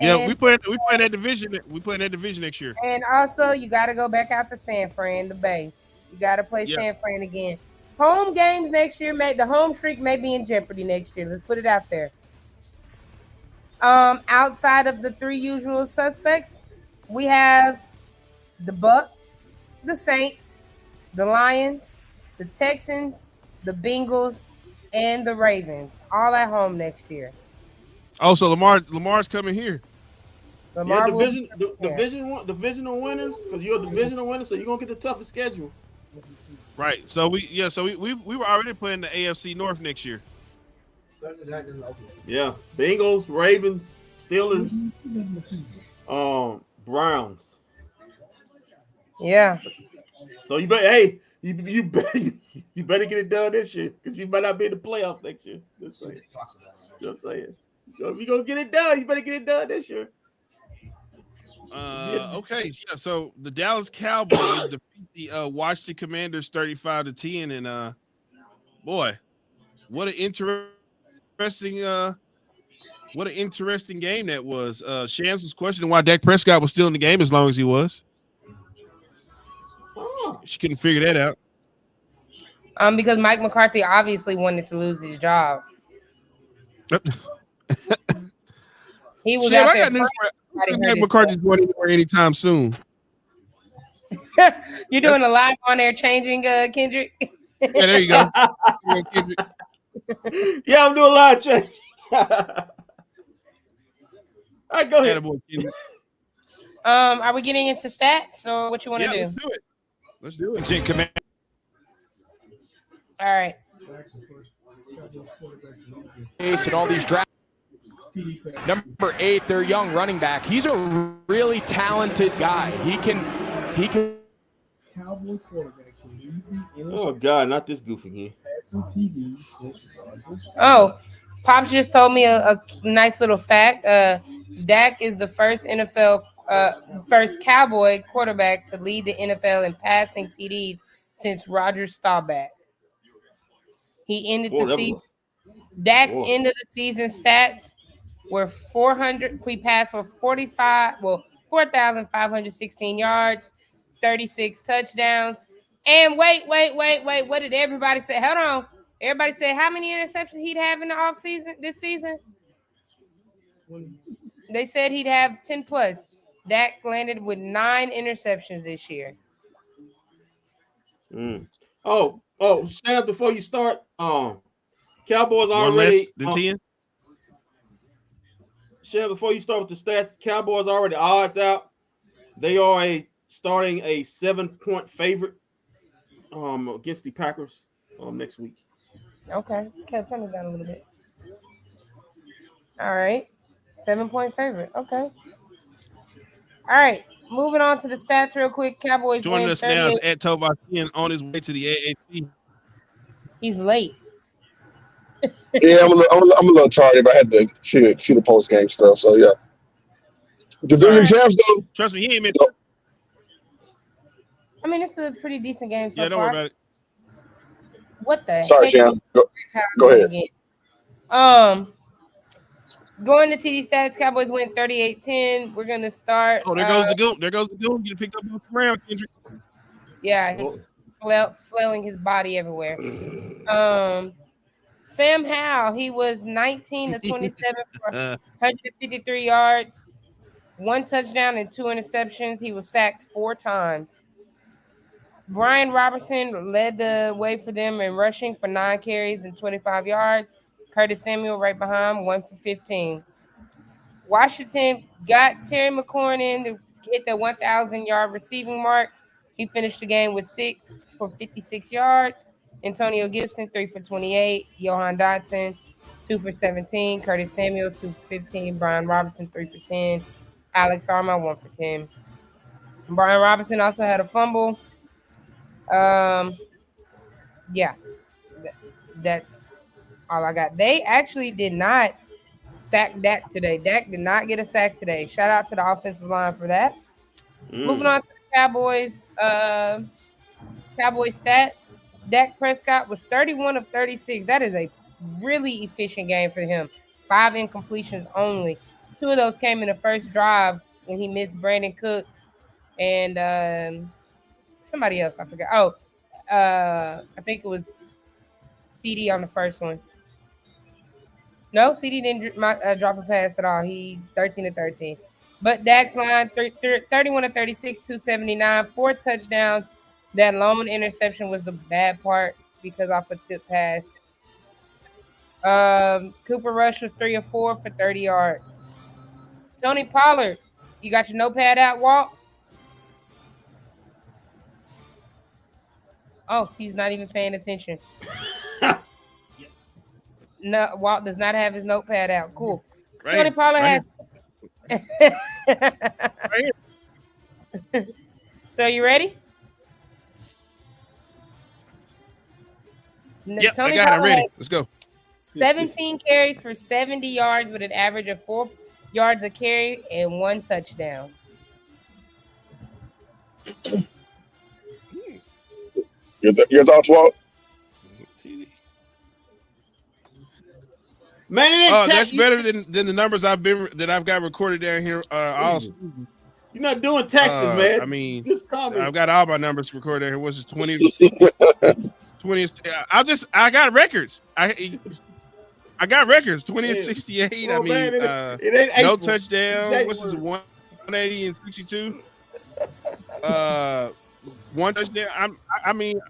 Yeah, we play that division. We play that division next year. And also, you got to go back out to San Fran, the Bay. You got to play San Fran again. Home games next year, the home streak may be in jeopardy next year. Let's put it out there. Outside of the three usual suspects, we have the Bucks, the Saints, the Lions, the Texans, the Bengals, and the Ravens, all at home next year. Oh, so Lamar's coming here. Divisional winners, because you're a divisional winner, so you're gonna get the toughest schedule. Right. So we were already playing the AFC North next year. Yeah. Bengals, Ravens, Steelers, Browns. Yeah. So you better you better get it done this year, because you might not be in the playoffs next year. Just saying. So if you're gonna get it done, you better get it done this year. Okay, yeah. So the Dallas Cowboys defeat the Washington Commanders 35-10, and boy, what an interesting game that was. Shams was questioning why Dak Prescott was still in the game as long as he was. She couldn't figure that out. Because Mike McCarthy obviously wanted to lose his job. He was out there. Mike McCarthy's going anywhere anytime soon. You're doing a live on air changing, Kendrick. Yeah, there you go. Yeah, I'm doing a live change. All right, go ahead. Are we getting into stats or what you want to do? Let's do it. All right. And all these drafts. Number 8, their young running back. He's a really talented guy. He can. Cowboy quarterback. Oh God, not this goof again. Oh, Pops just told me a nice little fact. Dak is the first first Cowboy quarterback to lead the NFL in passing TDs since Roger Staubach. He ended the season. Dak's end of the season stats were 400. We passed for 4,516 yards, 36 touchdowns, And wait. What did everybody say? Hold on. Everybody said how many interceptions he'd have in the offseason this season? They said he'd have 10 plus. Dak landed with 9 interceptions this year. Oh, Sam, before you start, Cowboys already. Sam, before you start with the stats, Cowboys already odds out. They are starting a 7-point favorite against the Packers next week. Okay, turn it down a little bit. All right, 7-point favorite. Okay. All right, moving on to the stats real quick. Cowboys joining win us now is Ed Tobakian on his way to the AAC. He's late. Yeah, I'm a little tired. But I had to shoot the post game stuff. So yeah, division champs though. Trust me, he ain't missed. I mean, it's a pretty decent game so yeah, don't far. worry about it. What the Sorry, heck? Sam. Go ahead. Again. Going to TD stats, Cowboys win 38-10. We're gonna start. Oh, there goes the goon. There goes the goon. You picked up off the ground, Kendrick. Yeah, he's flailing his body everywhere. Sam Howell, he was 19 to 27 for 153 yards, 1 touchdown and 2 interceptions. He was sacked 4 times. Brian Robertson led the way for them in rushing for 9 carries and 25 yards. Curtis Samuel right behind, 1 for 15. Washington got Terry McLaurin in to hit the 1,000-yard receiving mark. He finished the game with 6 for 56 yards. Antonio Gibson, 3 for 28. Johan Dotson, 2 for 17. Curtis Samuel, 2 for 15. Brian Robinson, 3 for 10. Alex Arma, 1 for 10. Brian Robinson also had a fumble. Yeah, that's all I got. They actually did not sack Dak today. Dak did not get a sack today. Shout out to the offensive line for that. Moving on to the Cowboys. Cowboys stats. Dak Prescott was 31 of 36. That is a really efficient game for him. 5 incompletions only. 2 of those came in the first drive when he missed Brandon Cooks and somebody else. I forgot. I think it was CD on the first one. No, CD didn't drop a pass at all. He 13 to 13. But Dak's line 31 to 36, 279, 4 touchdowns. That lone interception was the bad part because off a tip pass. Cooper Rush was 3 of 4 for 30 yards. Tony Pollard, you got your notepad out, Walt? Oh, he's not even paying attention. No, Walt does not have his notepad out. Cool. Right, Tony Pollard has. Right here. So you ready? Yep, Tony I got Pollard it. I'm ready. Let's go. 17 carries for 70 yards with an average of 4 yards a carry and 1 touchdown. Your thoughts, Walt? Man, that's better than the numbers I've got recorded down here all season. You're not doing taxes, man. I mean, just comment. I've got all my numbers recorded down here. What's it, 20? 20. I got records. I got records. 20 and 68. I mean, man, it ain't no touchdown. What's this? 180 and 62. 1 touchdown. I mean.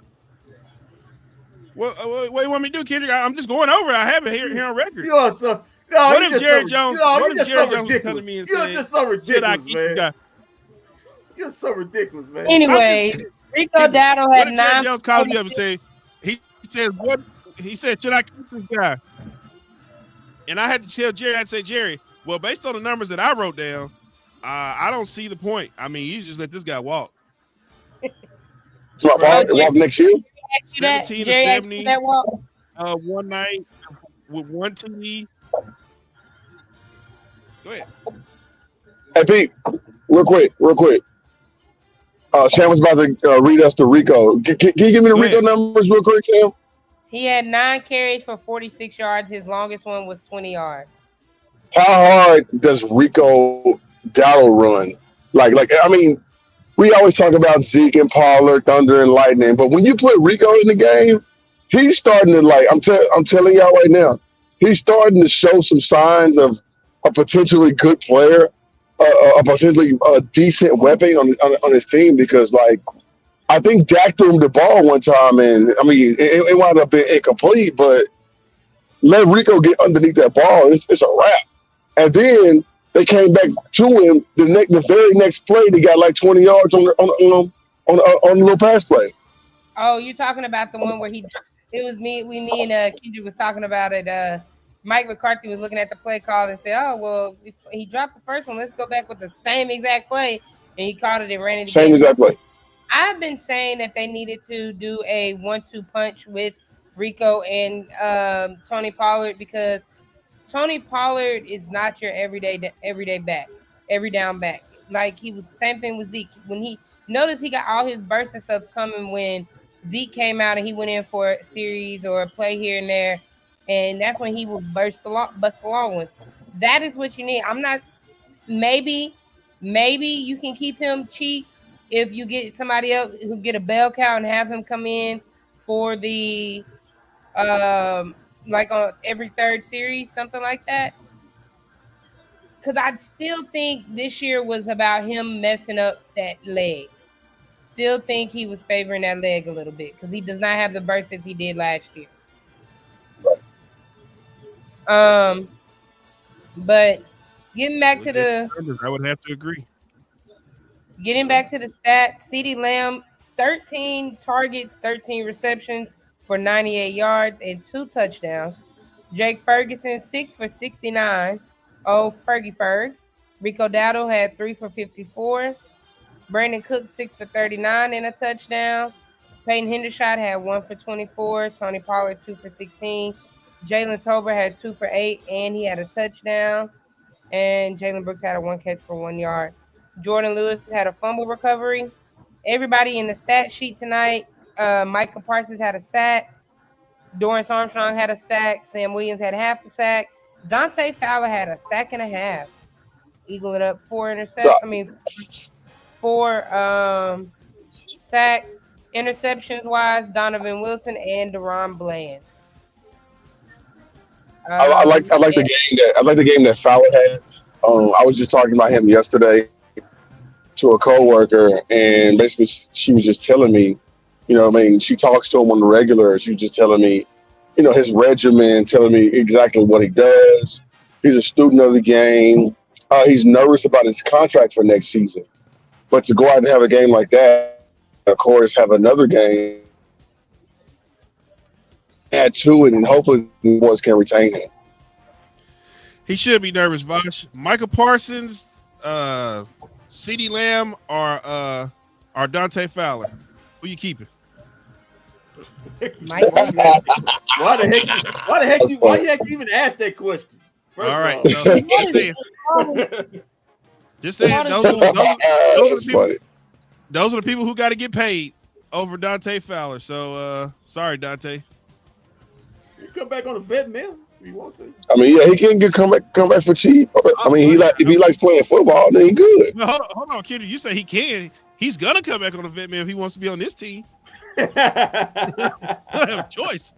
What do you want me to do, Kendrick? I'm just going over it. I have it here on record. What if Jerry Jones was coming to me and said, just so ridiculous, man. You're so ridiculous, man. Anyway, Rico Dowdle had 9. Jerry Jones called me up and said, he said, should I keep this guy? And I had to tell Jerry, I'd say, Jerry, well, based on the numbers that I wrote down, I don't see the point. I mean, you just let this guy walk. So walk next year? 17 to 70, one night with 1 TD. Go ahead. Hey, Pete, real quick. Sam was about to read us the Rico. Can you give me the Rico numbers real quick, Sam? He had 9 carries for 46 yards. His longest one was 20 yards. How hard does Rico Dowdle run? Like, I mean, we always talk about Zeke and Pollard, Thunder and Lightning, but when you put Rico in the game, he's starting to I'm telling y'all right now, he's starting to show some signs of a potentially good player, a potentially decent weapon on his team. Because I think Dak threw him the ball one time, and I mean it wound up being incomplete, but let Rico get underneath that ball, it's a wrap. And then they came back to him the very next play. They got like 20 yards on a little pass play. Oh, you're talking about the one where it was me and Kendrick was talking about it. Mike McCarthy was looking at the play call and said, "Oh, well, he dropped the first one. Let's go back with the same exact play." And he called it and ran it. Same exact play. I've been saying that they needed to do a 1-2 punch with Rico and Tony Pollard, because Tony Pollard is not your everyday back, every down back. Like he was same thing with Zeke. When he noticed he got all his bursts and stuff coming when Zeke came out and he went in for a series or a play here and there, and that's when he would bust the long ones. That is what you need. I'm not. Maybe you can keep him cheap if you get somebody else who get a bell cow and have him come in for the like on every third series, something like that. Because I still think this year was about him messing up that leg. Still think he was favoring that leg a little bit because he does not have the burst as he did last year. But getting back to I would have to agree. Getting back to the stats, CeeDee Lamb, 13 targets, 13 receptions for 98 yards and 2 touchdowns. Jake Ferguson, 6 for 69. Oh, Fergie Ferg. Rico Dowdle had 3 for 54. Brandon Cook, 6 for 39 and a touchdown. Peyton Hendershot had 1 for 24. Tony Pollard, 2 for 16. Jalen Tolbert had 2 for 8, and he had a touchdown. And Jalen Brooks had a 1 catch for 1 yard. Jordan Lewis had a fumble recovery. Everybody in the stat sheet tonight, Micah Parsons had a sack. Dorrance Armstrong had a sack. Sam Williams had half a sack. Dante Fowler had a sack and a half. Eagling up 4 interceptions. 4 sacks. Interceptions-wise, Donovan Wilson and Deron Bland. I like the game that Fowler had. I was just talking about him yesterday to a coworker, and basically she was just telling me, she talks to him on the regular. She was just telling me, his regimen, telling me exactly what he does. He's a student of the game. He's nervous about his contract for next season. But to go out and have a game like that, of course, have another game, add to it, and hopefully the boys can retain him. He should be nervous, Vosh. Michael Parsons, CeeDee Lamb, or Dante Fowler. Who you keeping? Why the heck you even ask that question? First all right, just saying those are the people who got to get paid over Dante Fowler. So sorry, Dante. You come back on a vet, man. If you want to. I mean, yeah, he can come back for cheap. I mean, if he likes playing football, then he good. No, hold on, Kendrick. You say he can. He's gonna come back on a vet man if he wants to be on this team. I have a choice.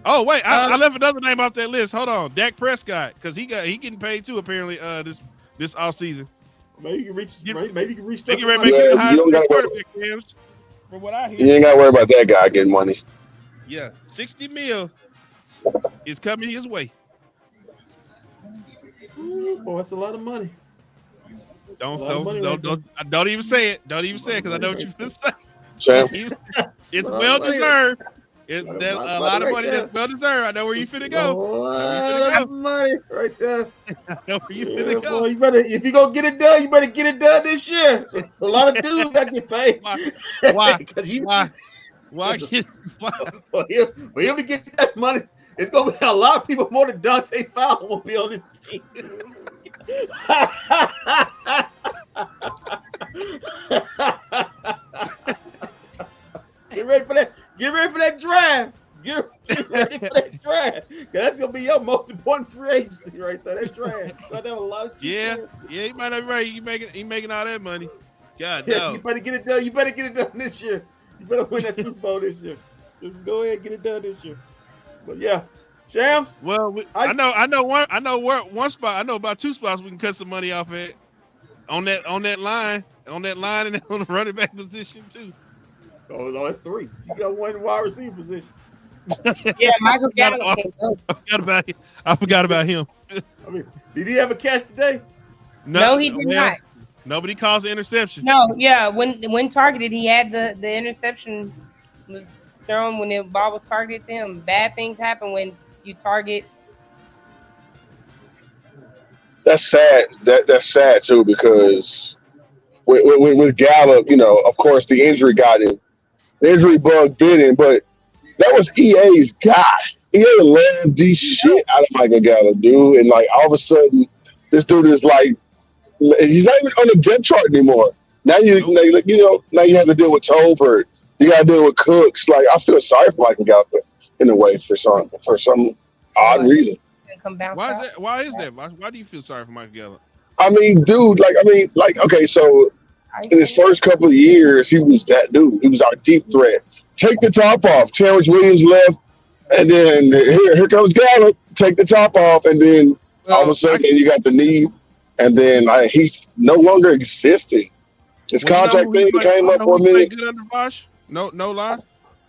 Oh wait, I left another name off that list. Hold on, Dak Prescott, because he getting paid too apparently this off season. Maybe you can reach. Maybe you can reach. From what I hear, you ain't got to worry about that guy getting money. Yeah, $60 million is coming his way. Ooh, boy, that's a lot of money. Don't even say it. Don't even say it because I know what you're going to say. Sam. It's well deserved. A lot of money that's well deserved. I know where you finna go. A lot of money right there. I know where you finna go. Boy, if you gonna get it done, you better get it done this year. A lot of dudes got to get paid. Why? Why? For him to get that money, it's gonna be a lot of people more than Dante Fowler will be on this team. Get ready for that. Get ready for that draft. Get ready for that draft. That's gonna be your most important free agency right there. That draft. Got a lot of yeah, he might not be right. He making all that money. God yeah, no. you better get it done. You better get it done this year. You better win that Super Bowl this year. Just go ahead and get it done this year. But yeah, Shams. Well, I know one spot. I know about 2 spots we can cut some money off at on that line, and on the running back position too. Oh, that's 3. You got 1 wide receiver position. Yeah, Michael Gallup. I forgot about him. I mean, did he have a catch today? No, he did not. Nobody calls the interception. No, yeah. When targeted, he had the interception was thrown when the ball was targeted to him. Bad things happen when you target. That's sad. That's sad too, because with Gallup, you know, of course the injury got him. The injury bug bit him, but that was EA's guy. EA loved the shit out of Michael Gallup, dude. And like all of a sudden, this dude is like, he's not even on the depth chart anymore. Now you have to deal with Tolbert. You got to deal with Cooks. Like I feel sorry for Michael Gallup in a way for some odd reason. Why is that? Why do you feel sorry for Michael Gallup? I mean, dude, okay, so in his first couple of years, he was that dude. He was our deep threat. Take the top off. Terrence Williams left, and then here comes Gallup. Take the top off, and then all of a sudden you got the knee, and then he's no longer existing. His contract thing came up for a minute. Good under Bosch? No lie.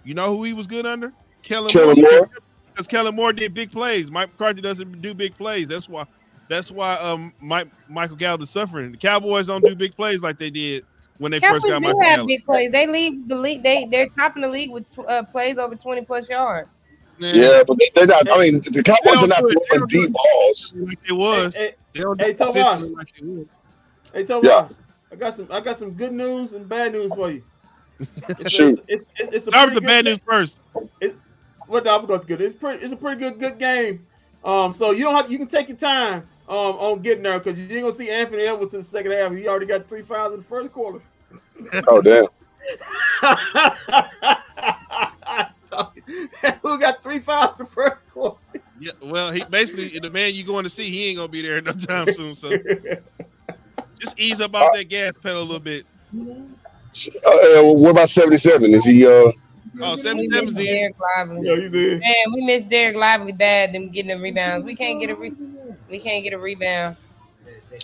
You know who he was good under? Kellen Moore. Because Kellen Moore did big plays. Mike McCarthy doesn't do big plays. That's why Michael Gallup is suffering. The Cowboys don't do big plays like they did when they first got Michael Gallup. Big plays. They lead the league. They're topping the league with plays over 20+ yards. Yeah, but they're not. I mean, the Cowboys are not throwing deep balls. Like it was. Hey, Tomas. Hey, Tomas. Yeah. I got some good news and bad news for you. Shoot. Start with the bad news first. I'm going to good. It's a pretty good game. So you can take your time on getting there because you ain't gonna see Anthony Edwards in the second half. He already got 3 fouls in the first quarter. Oh damn! Who got 3 fouls in the first quarter? Yeah, well, he basically the man you going to see, he ain't gonna be there no time soon. So just ease up off that gas pedal a little bit. What about 77? Is he? 77 is Derek Lively. Yeah, you did. Man, we missed Derek Lively bad. Them getting the rebounds. We can't get a rebound.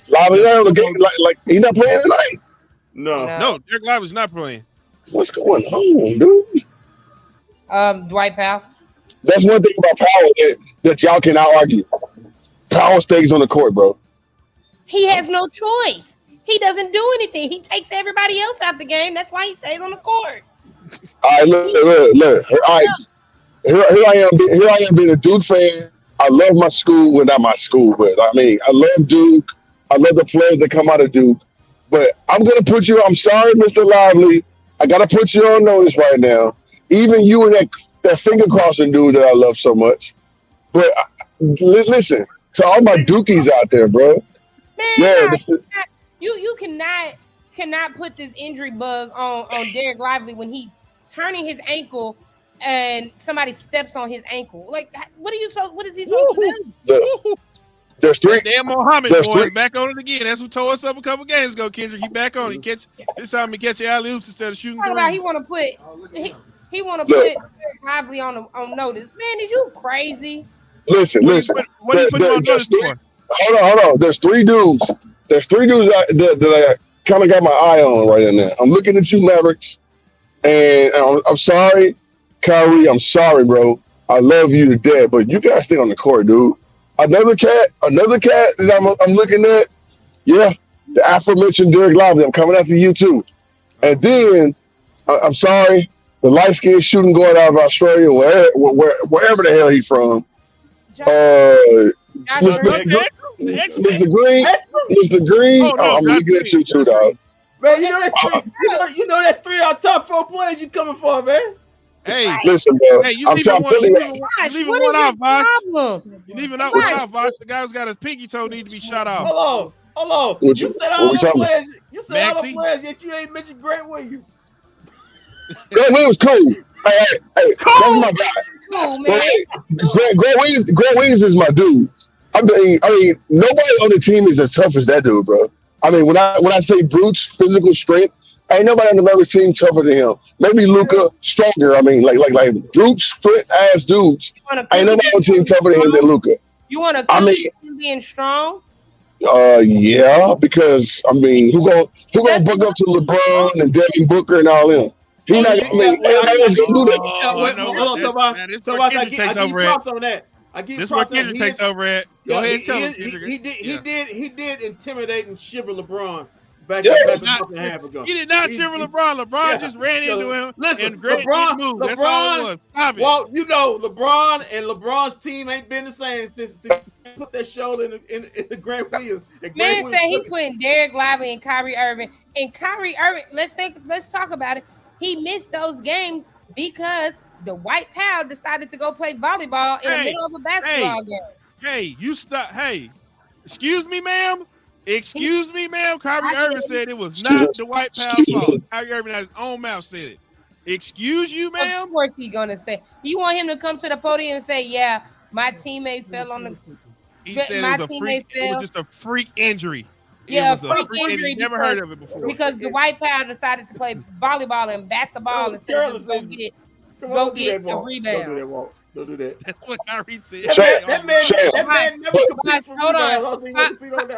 Lively not on the game. Like he's not playing tonight. No, Derek Lively's not playing. What's going on, dude? Dwight Powell. That's one thing about Powell that y'all cannot argue. Powell stays on the court, bro. He has no choice. He doesn't do anything. He takes everybody else out the game. That's why he stays on the court. All right, look. All right, here I am being a Duke fan. I love my school. Well, not my school, but I mean, I love Duke. I love the players that come out of Duke. But I'm gonna put you. I'm sorry, Mr. Lively. I gotta put you on notice right now. Even you and that finger crossing dude that I love so much. But listen to all my Dukies out there, bro. Man, you cannot put this injury bug on Derek Lively when he's turning his ankle and somebody steps on his ankle. Like, what is he supposed to do? There's 3. Damn Mohammed boy back on it again. That's who tore us up a couple games ago, Kendrick. He back on. This time he catch alley oops instead of shooting. He want to put Derek Lively on notice. Man, is you crazy? Listen. What do you put him on notice for? Hold on. There's 3 dudes. That I kind of got my eye on right in there. I'm looking at you, Mavericks, and I'm sorry, Kyrie. I'm sorry, bro. I love you to death, but you gotta stay on the court, dude. Another cat that I'm looking at. Yeah, the aforementioned Derek Lively. I'm coming after you too. And then I'm sorry, the light skinned shooting guard out of Australia, wherever the hell he's from. Mr. Green. I'm looking at you too, dog. Man, you know that 3 out top 4 players you coming for, man. Hey, listen, bro. Hey, I'm telling you. You leaving one off, Bosh. You leaving one off, Bosh. The guy who's got his pinky toe need to be shot off. Hold on. You said all the players. You said all the players, yet you ain't mentioned Grant Williams. Grant Williams cool. Hey, that's my guy. cool, man. Grant Williams is my dude. I mean, nobody on the team is as tough as that dude, bro. I mean, when I say Brute's physical strength, ain't nobody on the Mavericks team tougher than him. Maybe Luka stronger. I mean, like Brute's strength ass dudes. Ain't nobody on the team tougher than him than Luka. You want to being strong? Yeah, because I mean, who gonna buck up to LeBron and Devin Booker and all them? He not. I mean, everybody's gonna do that. Tobias, I give props on that. This is what Kendrick takes over at. Go ahead, tell him. He did intimidate and shiver LeBron back a month and a half ago. He did not shiver LeBron. LeBron just ran into him. Listen, LeBron, that's all it was. Stop it. Well, you know, LeBron and LeBron's team ain't been the same since he put that shoulder in the Grant Williams. Man said he putting Derek Lively and Kyrie Irving. And Kyrie Irving, let's talk about it. He missed those games because the White Powell decided to go play volleyball in the middle of a basketball game. Hey, you stop. Hey, excuse me, ma'am. Excuse me, ma'am. Kyrie Irving said it was not the White Powell's fault. Kyrie Irving out his own mouth said it. Excuse you, ma'am. Of course he's gonna say. You want him to come to the podium and say, "Yeah, my teammate fell on the." He said it was a freak. It was just a freak injury. Yeah, a freak injury. Never heard of it before. Because the White Powell decided to play volleyball and bat the ball instead of go get a rebound. Don't do that. That's what Kyrie said. That man never competed for rebounds.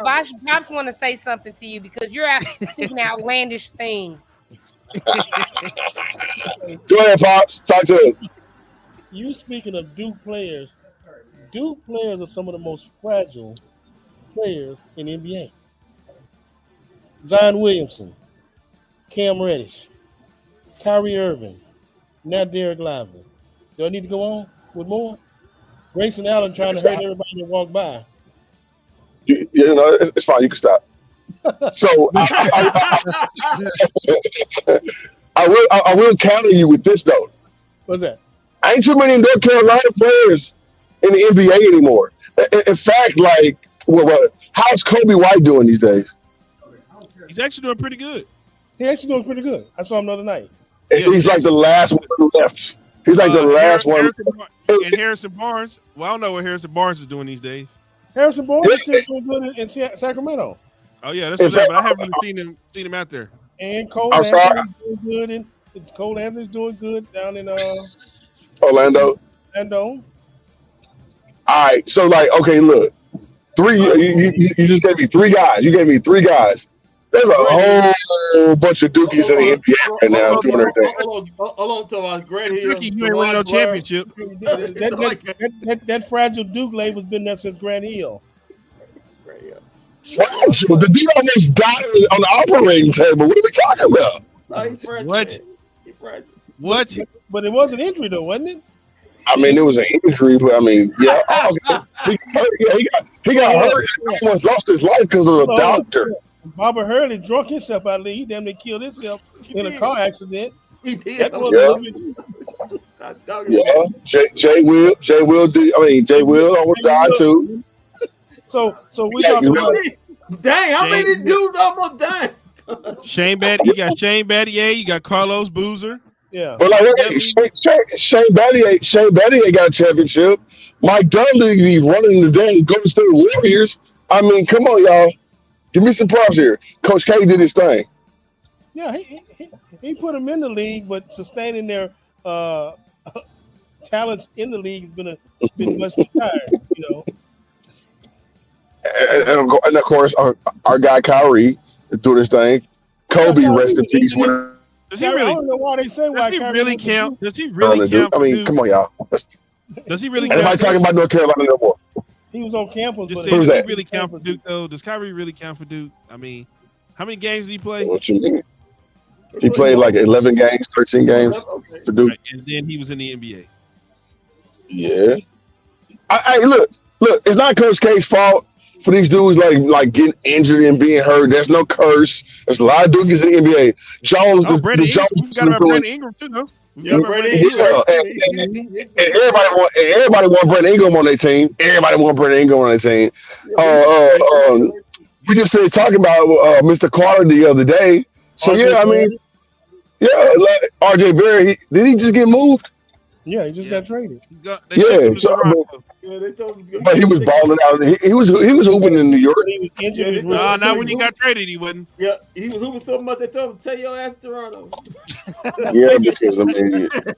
Bosh, Pops want to say something to you because you're out speaking outlandish things. Go ahead, Pops. Talk to us. You speaking of Duke players are some of the most fragile players in the NBA. Zion Williamson, Cam Reddish, Kyrie Irving, now Derek Lively. Do I need to go on with more? Grayson Allen trying to hurt everybody that walk by. You know, it's fine. You can stop. So I will counter you with this though. What's that? Ain't too many North Carolina players in the NBA anymore. In fact, like, how's Kobe White doing these days? He's actually doing pretty good. I saw him the other night. He's like the last one left. He's like the last one. And Harrison Barnes. Well, I don't know what Harrison Barnes is doing these days. Harrison Barnes is still doing good in Sacramento. Oh yeah, that's what but I haven't even seen him out there. And Cole Anthony's doing good, and Cole Anthony's doing good down in Orlando. All right, so like, okay, look, you just gave me three guys. You gave me three guys. There's a whole bunch of Dookies in the NBA right now doing their thing. Hold on, to Grant Hill. Dookie, you ain't winning no championship. That fragile Duke label's been there since Grant Hill. Fragile? The dude almost died on the operating table. What are we talking about? What? But it was an injury though, wasn't it? I mean, it was an injury, but I mean, yeah. He got hurt and almost lost his life because of a doctor. Bobby Hurley drunk himself out there. He damn near killed himself in a car accident. He did. Yeah. Jay Will almost died too. So we talking about. Dang, how many dudes almost died? Shane Battier, you got Carlos Boozer. Yeah. But like, Shane Battier got a championship. Mike Dunleavy be running the dang Golden State Warriors. I mean, come on, y'all. Give me some props here. Coach K did his thing. Yeah, he put them in the league, but sustaining their talents in the league has been much retired, you know. And of course, our guy Kyrie is doing his thing. Kobe, rest in peace. Does he really? I don't know why they say why. Does he really count? Does he really count? I mean, come on, y'all. Does he really? Anybody talking about North Carolina no more? He was on campus. Does he really count for Duke though? Does Kyrie really count for Duke? I mean, how many games did he play? What you mean? He played like 11 games, 13 games for Duke. Right, and then he was in the NBA. Yeah. Look, it's not Coach K's fault for these dudes like getting injured and being hurt. There's no curse. There's a lot of Dookies in the NBA. Jones, you got about Brandon Ingram too, though. And everybody want Brandon Ingram on their team. We just finished talking about Mr. Carter the other day. So I mean, like RJ Barrett, did he just get moved? Yeah, he just got traded. Yeah, but he was balling out. He was hooping in New York. He was injured. Not when he got traded. He wasn't. Yeah, he was hooping so much they told him to tell your ass Toronto. Yeah, because I mean, but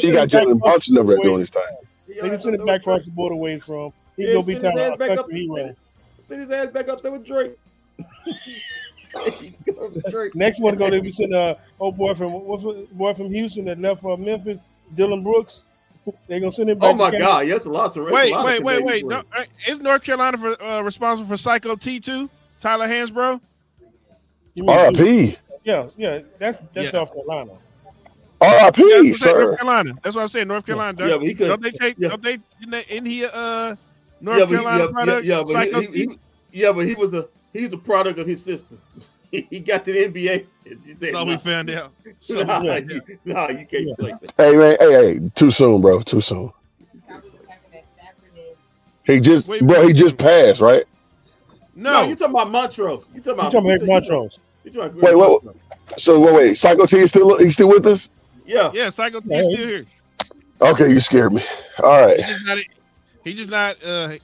he got Jalen Brunson over there doing his thing. They can send it back across the border ways from. He's gonna be telling a country hero. Send his ass back up there with Drake. Next one going to be sending old boy from Houston that left for Memphis, Dylan Brooks. They're gonna send him back. Oh my God, yes, a lot to wait. No, is North Carolina responsible for Psycho T2? Tyler Hansbrough? R.I.P. Yeah, that's North Carolina. R.I.P. Sir. North Carolina. That's what I'm saying. North Carolina. Yeah, but he could. Don't they take? Don't they in here? North Carolina product. But he's a product of his system. He got to the NBA. So we found out. You can't play that. Hey man, hey, too soon, bro. Too soon. He just passed, right? No, you talking about Montrose. You talking about Montrose. Wait. So wait. Psycho T is still with us? Yeah. Psycho T is still here. Okay, you scared me. All right. He's just not.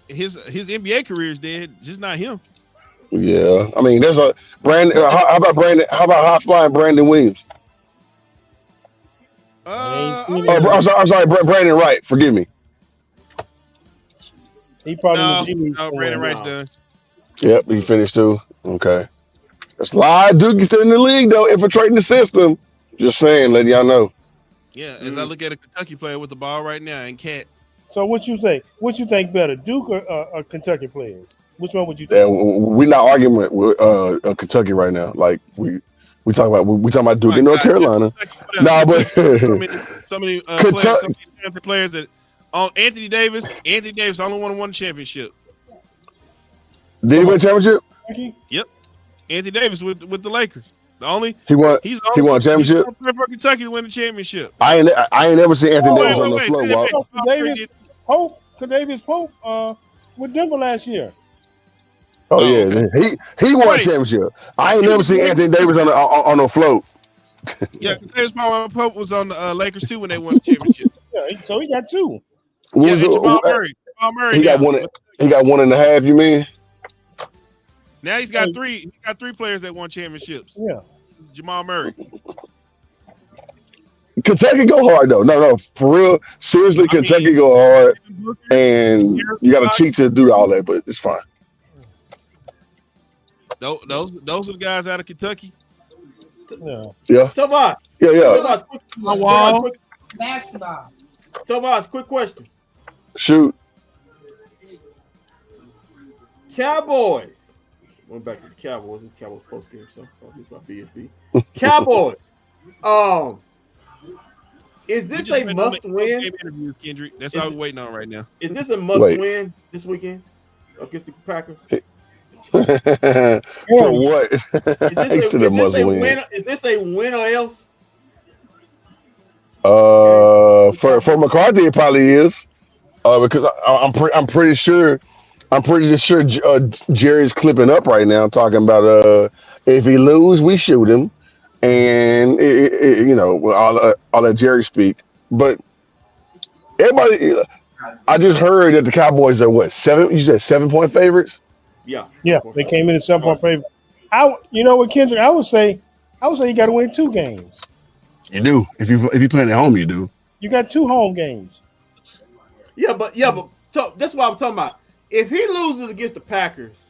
His NBA career is dead. Just not him. Yeah, I mean, there's a Brandon. How about Brandon? How about high flying Brandon Williams? I'm sorry, Brandon Wright. Forgive me. He probably Brandon Wright's done. Yep, he finished too. Okay, that's a lot of Dookie still in the league though, infiltrating the system. Just saying, letting y'all know. Yeah, as I look at a Kentucky player with the ball right now and Cat. So what you think? What you think better, Duke or Kentucky players? Which one would you think? Yeah, we're not arguing with Kentucky right now. Like we talking about Duke and North Carolina. Nah, but so many players that on Anthony Davis only won one championship. Did he win a championship? Yep. Anthony Davis with the Lakers. He won a championship. He's for Kentucky to win the championship. I ain't never seen Anthony Davis on the floor. Davis Pope with Denver last year. Oh yeah, he won a championship. I ain't never seen Anthony Davis on the float. Yeah, Davis Pope was on the Lakers too when they won the championship. Yeah, so he got two. Jamal Murray. Jamal Murray. He got one. He got 1.5. You mean? Now he's got three. He got 3 players that won championships. Yeah. Jamal Murray. Kentucky go hard though. No, for real. Seriously, Kentucky go hard, and you got to cheat to do all that, but it's fine. Those are the guys out of Kentucky. Yeah. Tomas. Yeah. Basketball. Tomas, quick question. Shoot. Cowboys. Going back to the Cowboys. This Cowboys post game, so this is my bFb. Cowboys. Is this a must win? Interviews, Kendrick. That's all we're waiting on right now. Is this a must win this weekend against the Packers? For what? Is this a win or else? For McCarthy, it probably is. Because I'm pretty sure Jerry's clipping up right now, talking about if he lose, we shoot him, and all that Jerry speak. But everybody, I just heard that the Cowboys are what 7? You said 7-point favorites. Yeah, they came in at 7-point favorite. You know what, Kendrick? I would say you got to win 2 games. You do. If you playing at home, you do. You got 2 home games. Yeah, but that's what I'm talking about. If he loses against the Packers,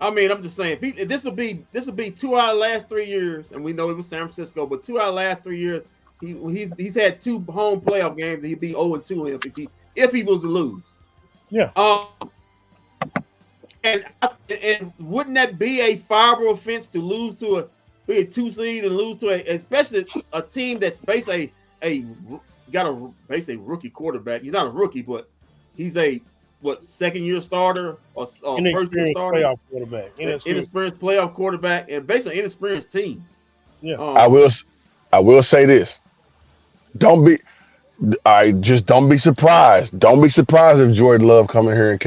I mean, I'm just saying this will be 2 out of the last 3 years, and we know it was San Francisco, but 2 out of the last 3 years, he's had 2 home playoff games, and he'd be 0-2 if he was to lose. Yeah. And wouldn't that be a fireable offense to lose to a 2 seed and lose to especially a team that's basically got a rookie quarterback. He's not a rookie, but he's a second-year starter or first-year starter, playoff quarterback, inexperienced playoff quarterback, and basically inexperienced team. Yeah, I will say this: don't be surprised. Don't be surprised if Jordan Love come in here and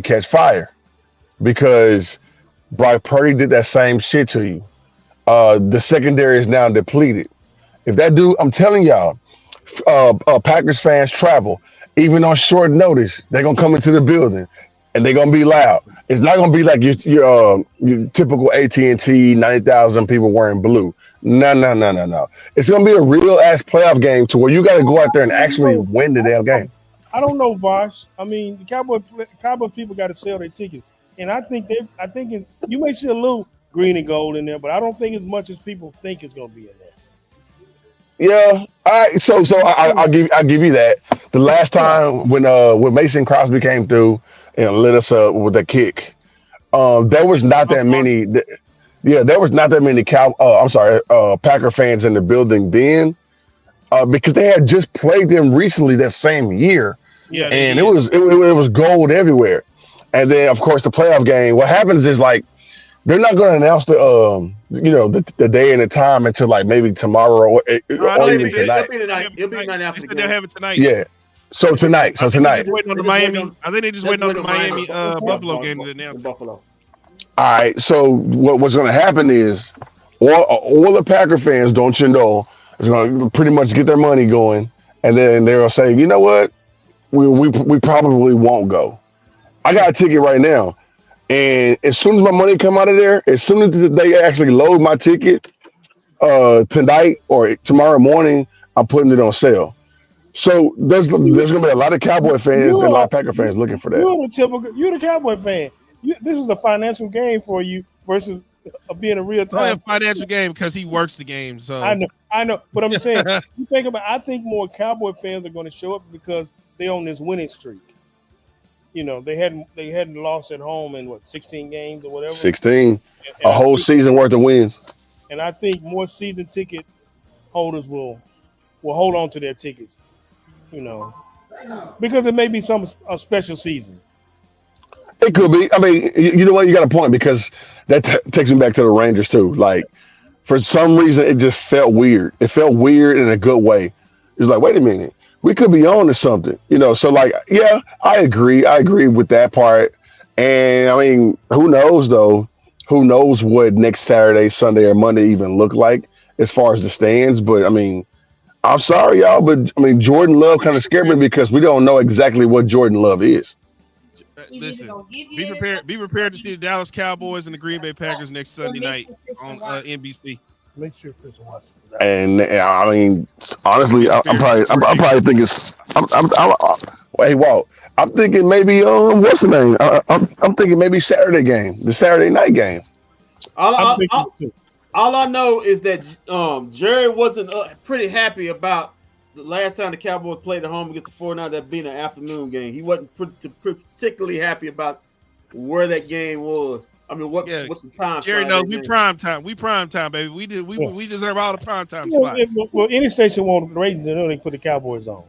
catch fire, because Brock Purdy did that same shit to you. The secondary is now depleted. If that dude, I'm telling y'all, Packers fans travel even on short notice. They're gonna come into the building and they're gonna be loud. It's not gonna be like your typical AT&T 90,000 people wearing blue. No. It's gonna be a real ass playoff game to where you got to go out there and actually win the damn game. I don't know, Vosh. I mean, the Cowboys people got to sell their tickets, and I think you may see a little green and gold in there, but I don't think as much as people think it's going to be in there. Yeah, all right. So I'll give you that. The last time when Mason Crosby came through and lit us up with that kick, there was not that many. There was not that many Packer fans in the building then, because they had just played them recently that same year. Yeah, and it was gold everywhere. And then of course the playoff game. What happens is like they're not going to announce the day and the time until like maybe tomorrow or even tonight. It'll be tonight after the game. They'll have it tonight. Yeah. So tonight. I think they're just waiting on the Miami Buffalo game to announce Buffalo. All right. So what's going to happen is all the Packer fans, don't you know, is going to pretty much get their money going, and then they'll say, you know what, we probably won't go. I got a ticket right now, and as soon as my money come out of there, as soon as they actually load my ticket tonight or tomorrow morning, I'm putting it on sale. So there's going to be a lot of Cowboy fans and a lot of Packer fans looking for that. You're the Cowboy fan. This is a financial game for you versus being a real time. It's a financial game because he works the game. So I know, but I'm saying I think more Cowboy fans are going to show up because they're on this winning streak. You know, they hadn't lost at home in 16 games or whatever. 16, a whole season worth of wins. And I think more season ticket holders will hold on to their tickets. You know, because it may be a special season. It could be. I mean, you know what? You got a point because that takes me back to the Rangers too. Like, for some reason, it just felt weird. It felt weird in a good way. It's like, wait a minute, we could be on to something, you know? So, like, yeah, I agree. I agree with that part. And I mean, who knows though? Who knows what next Saturday, Sunday, or Monday even look like as far as the stands? But I mean, I'm sorry, y'all, but I mean, Jordan Love kind of scared me because we don't know exactly what Jordan Love is. Listen, be prepared to see the Dallas Cowboys and the Green Bay Packers next Sunday night on NBC. Make sure Chris watches. And I mean, honestly, I'm probably thinking. Hey, Walt, I'm thinking maybe what's the name? I'm thinking maybe Saturday game, the Saturday night game. All I know is that Jerry wasn't pretty happy about the last time the Cowboys played at home against the 49ers, that being an afternoon game. He wasn't particularly happy about where that game was. I mean, what the time? Jerry knows we prime time. We prime time, baby. We deserve all the prime time spots. Well, any station wants the ratings, and they put the Cowboys on.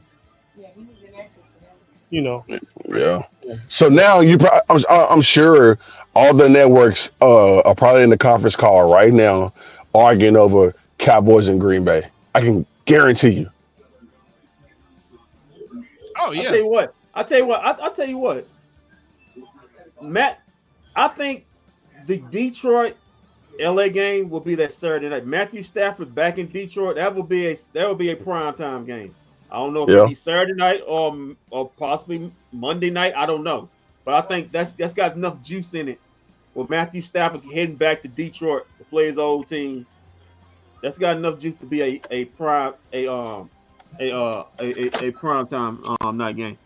You know. Yeah. So now I'm sure all the networks are probably in the conference call right now, arguing over Cowboys and Green Bay. I can guarantee you. Oh yeah. I'll tell you what. Matt, I think the Detroit LA game will be that Saturday night. Matthew Stafford back in Detroit. That will be a primetime game. I don't know if it'll be Saturday night or possibly Monday night. I don't know. But I think that's got enough juice in it. With Matthew Stafford heading back to Detroit to play his old team. That's got enough juice to be a prime primetime night game.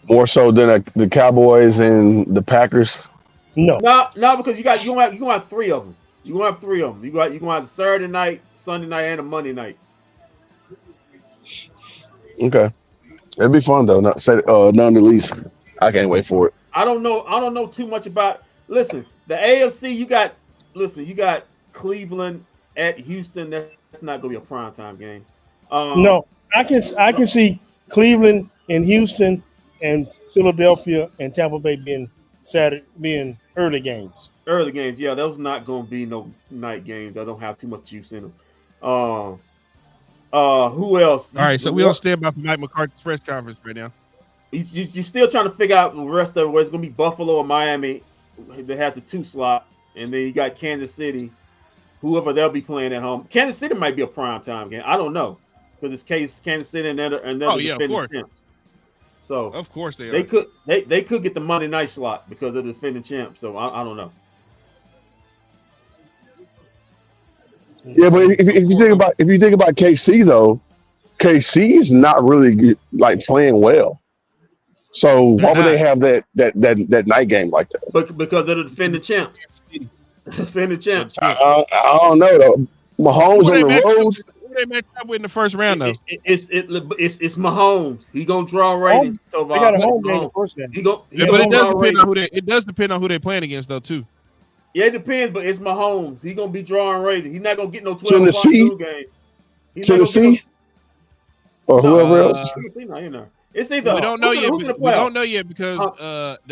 More so than the Cowboys and the Packers. No, because you gonna have three of them. You gonna have three of them. You gonna have the Saturday night, Sunday night, and a Monday night. Okay, it'd be fun though. None the least. I can't wait for it. I don't know too much about. Listen, the AFC. You got Cleveland at Houston. That's not gonna be a primetime game. No, I can see Cleveland and Houston and Philadelphia and Tampa Bay being early games. Early games, yeah. Those not going to be no night games. They don't have too much juice in them. Who else? All right, so we don't stand by for Mike McCarthy's press conference right now. You're still trying to figure out the rest of it, where it's going to be Buffalo or Miami. They have the 2 slot, and then you got Kansas City, whoever they'll be playing at home. Kansas City might be a prime time game. I don't know because it's Kansas City and another defending champs. So of course they could get the Monday night slot because they're the defending champs. So I don't know. Yeah, but if you think about KC though, KC is not really like playing well. So why would they have that night game like that? But because they're the defending champs. Defending champs. I don't know though. Mahomes on the road. Who they match up with in the first round though? It's Mahomes. He gonna draw ratings. They got a home game the first game. But it does depend on who they're playing against though too. Yeah, it depends, but it's Mahomes. He's gonna be drawing ratings. He's not gonna get no 12 Tennessee game. Tennessee or whoever else. It's either we don't know yet. We don't know yet because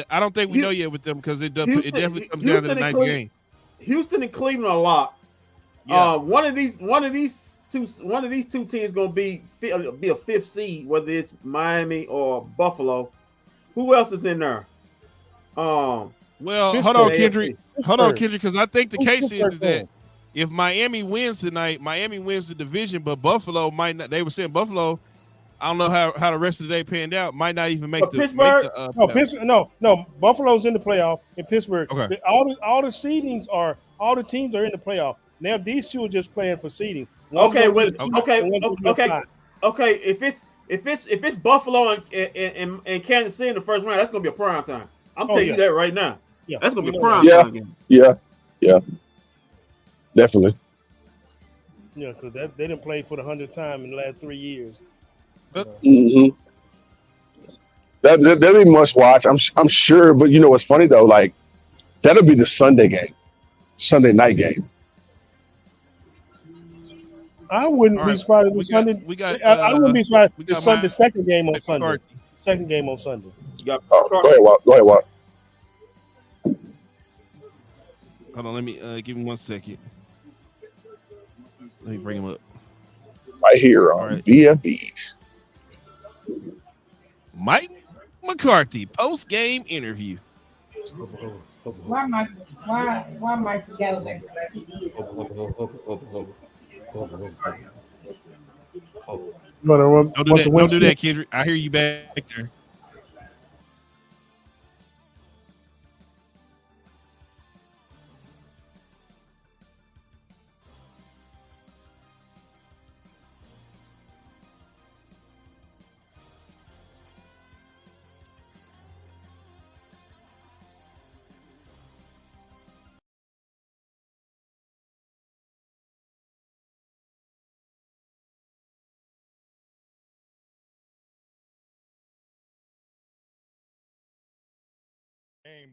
I don't think we know yet with them because it definitely comes down to the ninth game. Houston and Cleveland a lot. Yeah. One of these two teams gonna be a fifth seed, whether it's Miami or Buffalo. Who else is in there? Well, hold on, Kendrick, because I think the case is that if Miami wins tonight, Miami wins the division, but Buffalo might not. They were saying Buffalo. I don't know how the rest of the day panned out. Might not even make the Pittsburgh. No. Buffalo's in the playoff in Pittsburgh. Okay. All the teams are in the playoff. Now these two are just playing for seeding. Okay. If it's Buffalo and Kansas City in the first round, that's gonna be a prime time. I'm telling you that right now. Yeah, that's gonna be a prime time game. Yeah, definitely. Yeah, because they didn't play for the 100th time in the last 3 years. Mm-hmm. That'd be must watch. I'm sure, but you know what's funny though? Like that'll be the Sunday night game. I wouldn't be surprised if Sunday. I wouldn't be surprised if the second game on Sunday. McCarthy. Second game on Sunday. Go ahead, Watt. Hold on, let me give him 1 second. Let me bring him up. Right here on bFb. Mike McCarthy post game interview. Why Mike Gallagher? Don't do that, Kendrick. I hear you back there.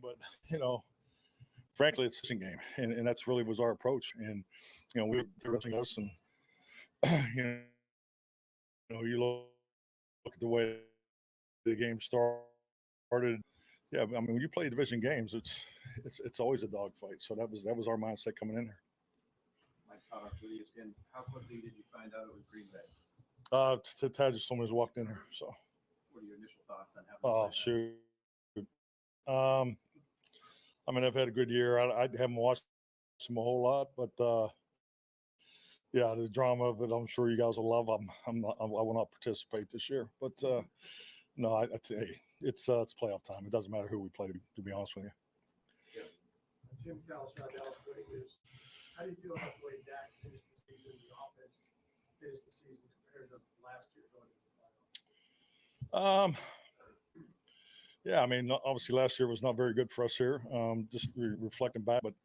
But frankly, it's a game, and that's really was our approach. And we they're wrestling us, and you look at the way the game started. Yeah, I mean, when you play division games, it's always a dogfight. So that was our mindset coming in here. How quickly did you find out it was Green Bay? Tad just told me he walked in here. So, what are your initial thoughts on how? Oh shoot. I mean, I've had a good year. I haven't watched them a whole lot, but the drama of it, I'm sure you guys will love. I will not participate this year, but no, I tell you, it's playoff time. It doesn't matter who we play, to be honest with you. Yeah. Tim Cowles, how do you feel about the way Dak finished the season, the offense finished the season compared to last year going into the playoffs? Yeah, I mean, obviously last year was not very good for us here. Just reflecting back, but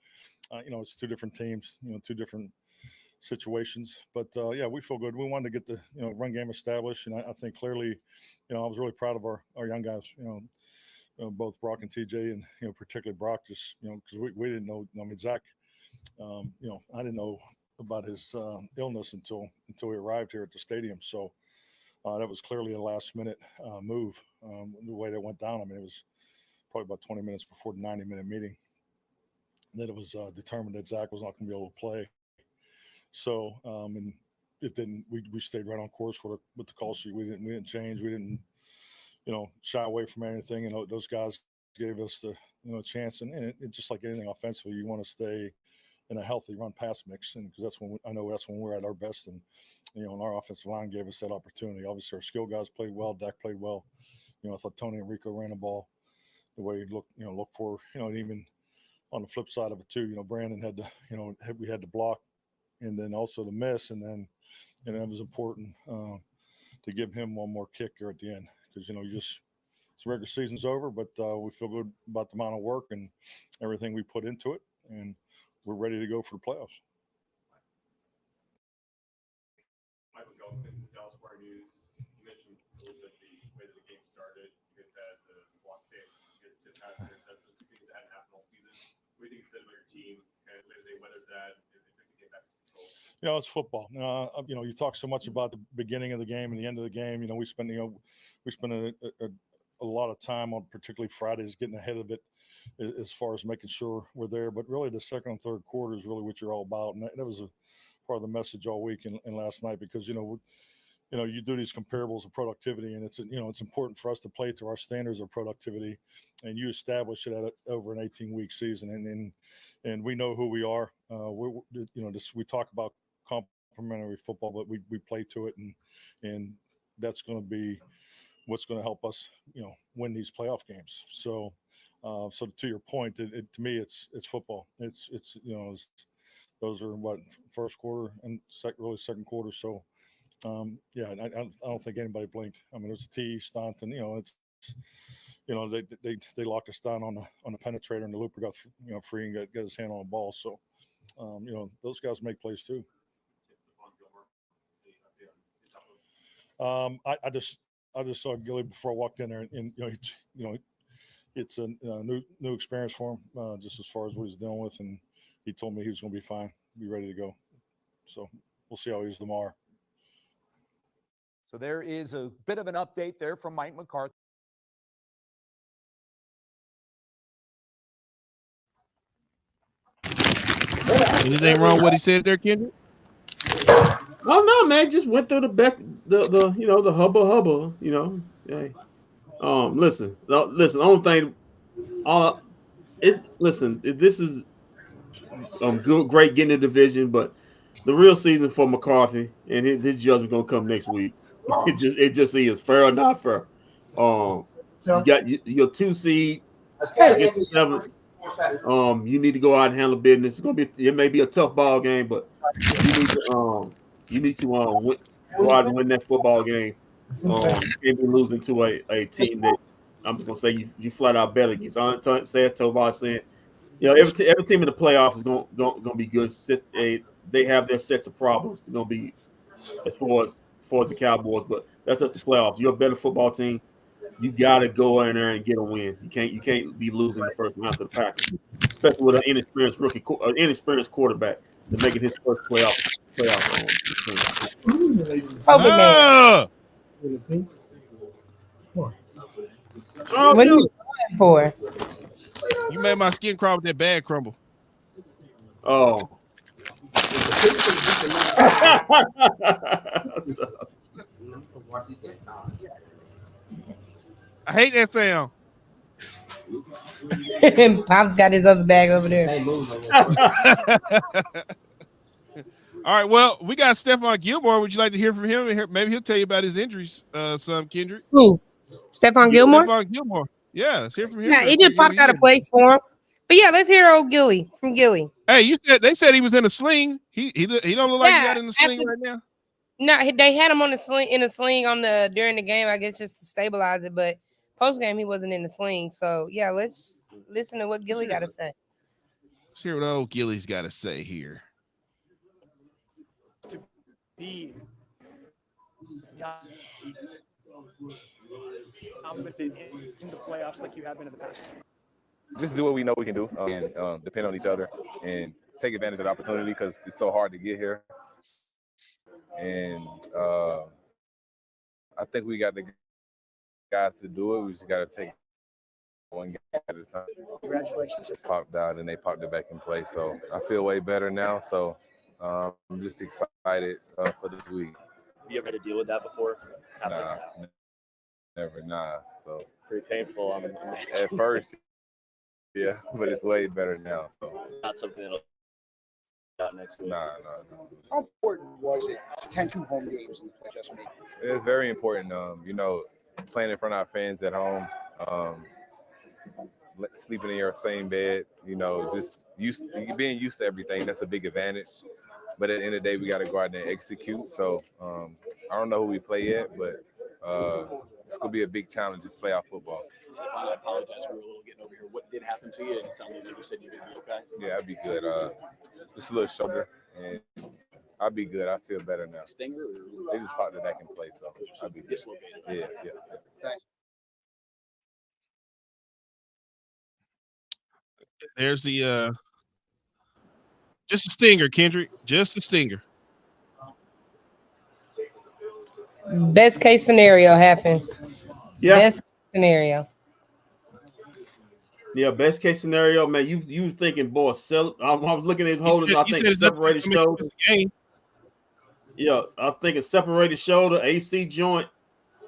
it's two different teams, two different situations. But we feel good. We wanted to get the run game established, and I think clearly, I was really proud of our young guys. Both Brock and TJ, and particularly Brock, just because we didn't know. I mean, Zach, I didn't know about his illness until he arrived here at the stadium. So. That was clearly a last-minute move. The way that went down, I mean, it was probably about 20 minutes before the 90-minute meeting that it was determined that Zach was not going to be able to play. So, and it didn't. We stayed right on course with the call sheet. We didn't change. We didn't, shy away from anything. Those guys gave us the chance. And it just like anything offensively, you want to stay in a healthy run pass mix, and because I know that's when we're at our best, and and our offensive line gave us that opportunity. Obviously, our skill guys played well. Dak played well. I thought Tony and Rico ran the ball the way he look for, and even on the flip side of it too, Brandon had to, we had to block, and then also the miss, and then, it was important to give him one more kick here at the end, because it's regular season's over, but we feel good about the amount of work and everything we put into it, and we're ready to go for the playoffs. Michael Gelfin, Dallas Square News. You mentioned a little bit the way that the game started. You guys had the block kick, you guys did pass interceptions, two things that hadn't happened all season. What do you think you said about your team? Kind of the way they weathered that and they took the game back to control? It's football. You talk so much about the beginning of the game and the end of the game. We spend a lot of time on particularly Fridays getting ahead of it as far as making sure we're there. But really, the second and third quarter is really what you're all about, and that was a part of the message all week and last night, because you do these comparables of productivity, and it's important for us to play to our standards of productivity, and you establish it over an 18-week season, and we know who we are. We talk about complementary football, but we play to it, and that's going to be what's going to help us win these playoff games. So to your point, to me it's football. It's those are what, first quarter and really second quarter. So I don't think anybody blinked. I mean, it was a T Staunton. They locked us down on the penetrator, and the looper got free and got his hand on the ball. So those guys make plays too. I just saw Gilly before I walked in there, and it's a new experience for him, just as far as what he's dealing with, and he told me he was going to be fine, be ready to go. So we'll see how he is tomorrow. So there is a bit of an update there from Mike McCarthy. Anything wrong with what he said there, Kendrick? Oh no, man! Just went through the hubba. Hey. Listen. The only thing, this is good, great getting the division, but the real season for McCarthy and his judgment gonna come next week. It just is fair or not fair. You got your 2 seed against the 7th. You need to go out and handle business. It may be a tough ball game, but you need to go out and win that football game. You can't be losing to a team that I'm just gonna say you flat out bet against. I said TWolves saying, every team in the playoffs is gonna be good. They have their sets of problems. It's gonna be as far as the Cowboys, but that's just the playoffs. You're a better football team. You gotta go in there and get a win. You can't be losing the first round to the Packers, especially with an inexperienced quarterback to make it his first playoff. What are you going for? You made my skin crawl with that bad crumble. Oh. I hate that sound. Pop's got his other bag over there. All right, well, we got Stephon Gilmore. Would you like to hear from him? Maybe he'll tell you about his injuries, son, Kendrick. Who? Stephon Gilmore? Stephon Gilmore. Yeah, let's hear from him. Yeah, it just popped out of place for him. But yeah, let's hear old Gilly from Gilly. Hey, they said he was in a sling. He don't look like he got in a sling right now. No, they had him on the sling during the game, I guess, just to stabilize it. But post game, he wasn't in the sling. So yeah, let's listen to what Gilly got to say. Let's hear what old Gilly's got to say here. To be confident in the playoffs like you have been in the past. Just do what we know we can do and depend on each other and take advantage of the opportunity because it's so hard to get here. And I think we got the guys to do it. We just got to take one game at a time. Congratulations. Just popped out and they popped it back in place. So I feel way better now. So I'm just excited for this week. Have you ever had to deal with that before? Never. So pretty painful. At first, yeah, but it's way better now. So. Not something that'll out next week. Nah. How important was it to attend 2 home games in the play just made? It's very important. Playing in front of our fans at home, sleeping in your same bed. Just being used to everything. That's a big advantage. But at the end of the day, we got to go out there and execute. So I don't know who we play yet, but it's gonna be a big challenge. Just play our football. I apologize. We were a little getting over here. What did happen to you? And it sounded like you said you're gonna be okay. Yeah, I'd be good. Just a little shoulder, and I'll be good. I feel better now. Stinger? They just popped it back in place, so I'll be good. Dislocated. Yeah. Thanks. There's the just a stinger, Kendrick. Just a stinger. Best case scenario happened. Yeah. Best case scenario. Yeah, best case scenario, man. You was thinking, boy, I was looking at holders. I think separated shoulder. Yeah, I was thinking separated shoulder, AC joint,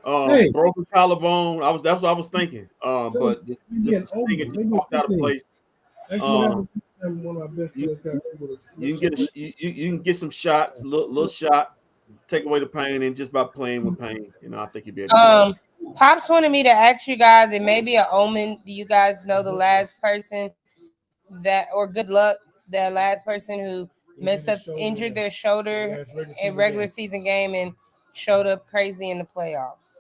broken collarbone. That's what I was thinking. But this thing just popped out of place. You can get some shots, little shot, take away the pain, and just by playing with pain, I think you'd be able to. Pops wanted me to ask you guys, it may be an omen. Do you guys know the last person or good luck, that last person who injured their shoulder in regular season game and showed up crazy in the playoffs?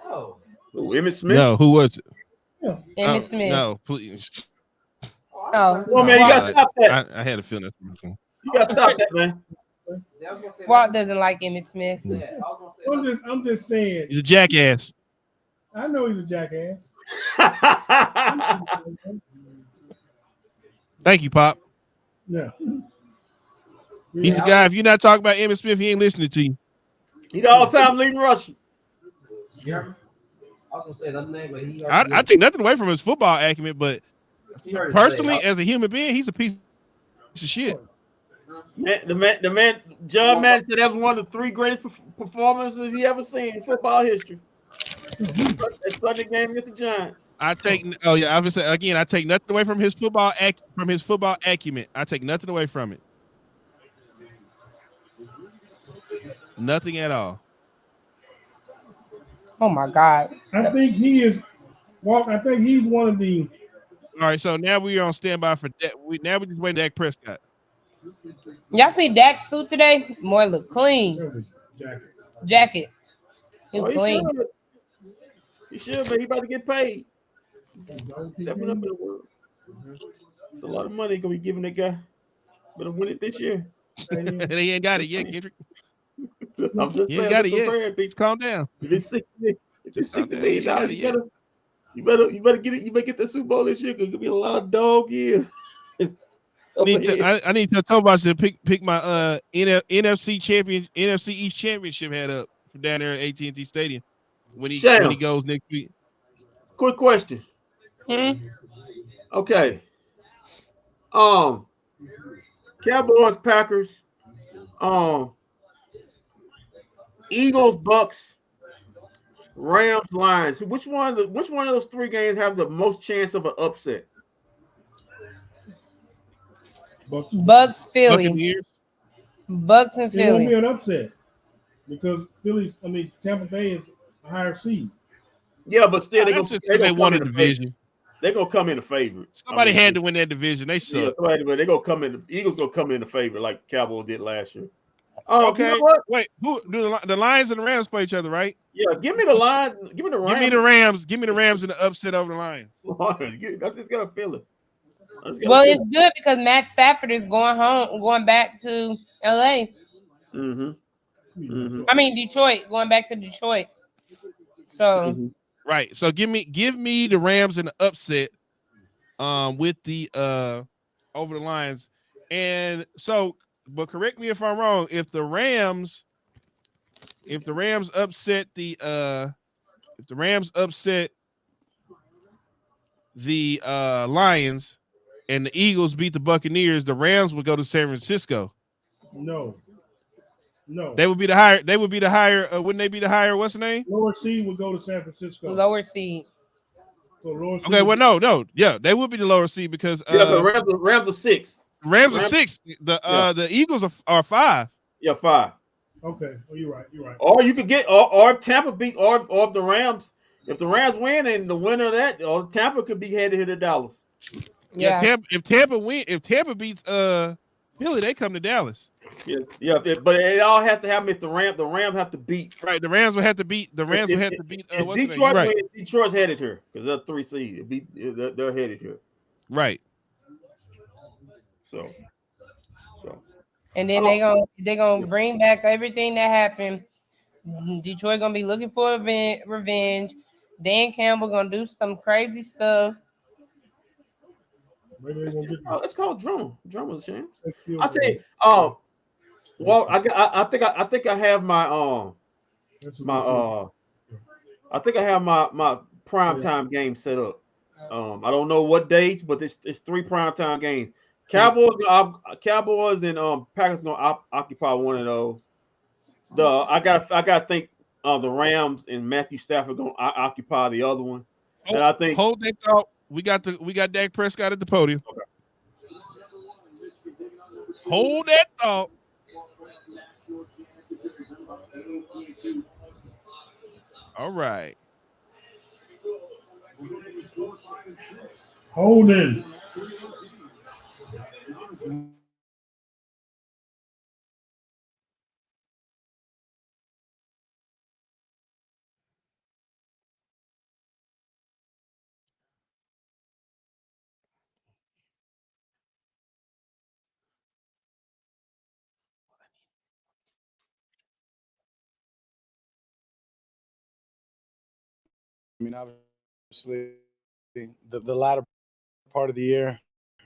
Oh, Emmitt Smith? No, who was it? Emmitt Smith. No, please. Oh, man, you gotta stop that. I had a feeling. You gotta stop that, man. Walt doesn't like Emmitt Smith. I'm just saying. He's a jackass. I know he's a jackass. Thank you, Pop. Yeah. He's a guy. If you're not talking about Emmitt Smith, he ain't listening to you. He's the all-time leading rusher. Yeah. I was gonna say another name, but he. I take nothing away from his football acumen, but personally, as a human being, he's a piece of shit. The man, John Madden said that was one of the 3 greatest performances he ever seen in football history. That Sunday game against the Giants. I take nothing away from his football acumen. I take nothing away from it. Nothing at all. Oh my God! I think he is. Well, I think he's one of the. All right, so now we are on standby for that. Now we're just waiting Dak Prescott. Y'all see Dak's suit today? More look clean. Jacket. He clean. He should, but he about to get paid. Stepping up in the world. It's a lot of money gonna be giving that guy. Better win it this year. He ain't got it yet, Kendrick. I'm just he saying. Ain't got it yet. Just calm down. If it's $60 million, you better get it. You better get the Super Bowl this year because it's gonna be a lot of dog years. I need to tell about to pick my NFC East championship hat up from down there at AT&T Stadium when he goes next week. Quick question. Okay. Cowboys, Packers, Eagles, Bucks, Rams, Lions. Which one of those 3 games have the most chance of an upset? Bucks, Philly. Bucks and Philly. It won't be an upset because Tampa Bay is a higher seed. Yeah, but still they won a division. They're gonna come in a favorite. Somebody had to win that division. They suck. Yeah, they're gonna come in. The Eagles gonna come in a favorite like Cowboys did last year. Okay. You know what? Wait, who do the Lions and the Rams play each other, right? Yeah, give me the Lions. Give me the Rams. Give me the Rams in the upset over the Lions. I just got a feeling. Well, it's good because Matt Stafford is going back to LA. I mean Detroit, going back to Detroit. So right. So give me the Rams in the upset with the over the Lions. And so, but correct me if I'm wrong, if the Rams upset the Lions and the Eagles beat the Buccaneers, the Rams would go to San Francisco. No. They would be the higher. Wouldn't they be the higher? What's the name? Lower seed would go to San Francisco. Lower seed. So lower seed. Okay. Well, no. Yeah, they would be the lower seed because the Rams are 6. Rams are 6. The Eagles are 5. Yeah, 5. Okay. Oh, you're right. You're right. Or you could get, or if Tampa beat, or if the Rams, if the Rams win and the winner of that, or Tampa could be headed here to Dallas. Yeah. If Tampa beats Philly, they come to Dallas. Yeah, but it all has to happen if the Rams have to beat. Right, the Rams would have to beat. If Detroit wins, Detroit's headed here because they're 3 seed. They're headed here. Right. So. And then they're gonna bring back everything that happened. Detroit gonna be looking for revenge. Dan Campbell gonna do some crazy stuff. It's called drama. Drama's a chance. I'll tell you. Well, I think I have my I think I have my primetime game set up. I don't know what dates, but it's 3 primetime games. Cowboys and Packers gonna occupy one of those. I gotta think the Rams and Matthew Stafford gonna occupy the other one. And I think hold that thought. We got Dak Prescott at the podium. Okay. Hold that thought. All right. Holding. I mean, obviously, the latter part of the year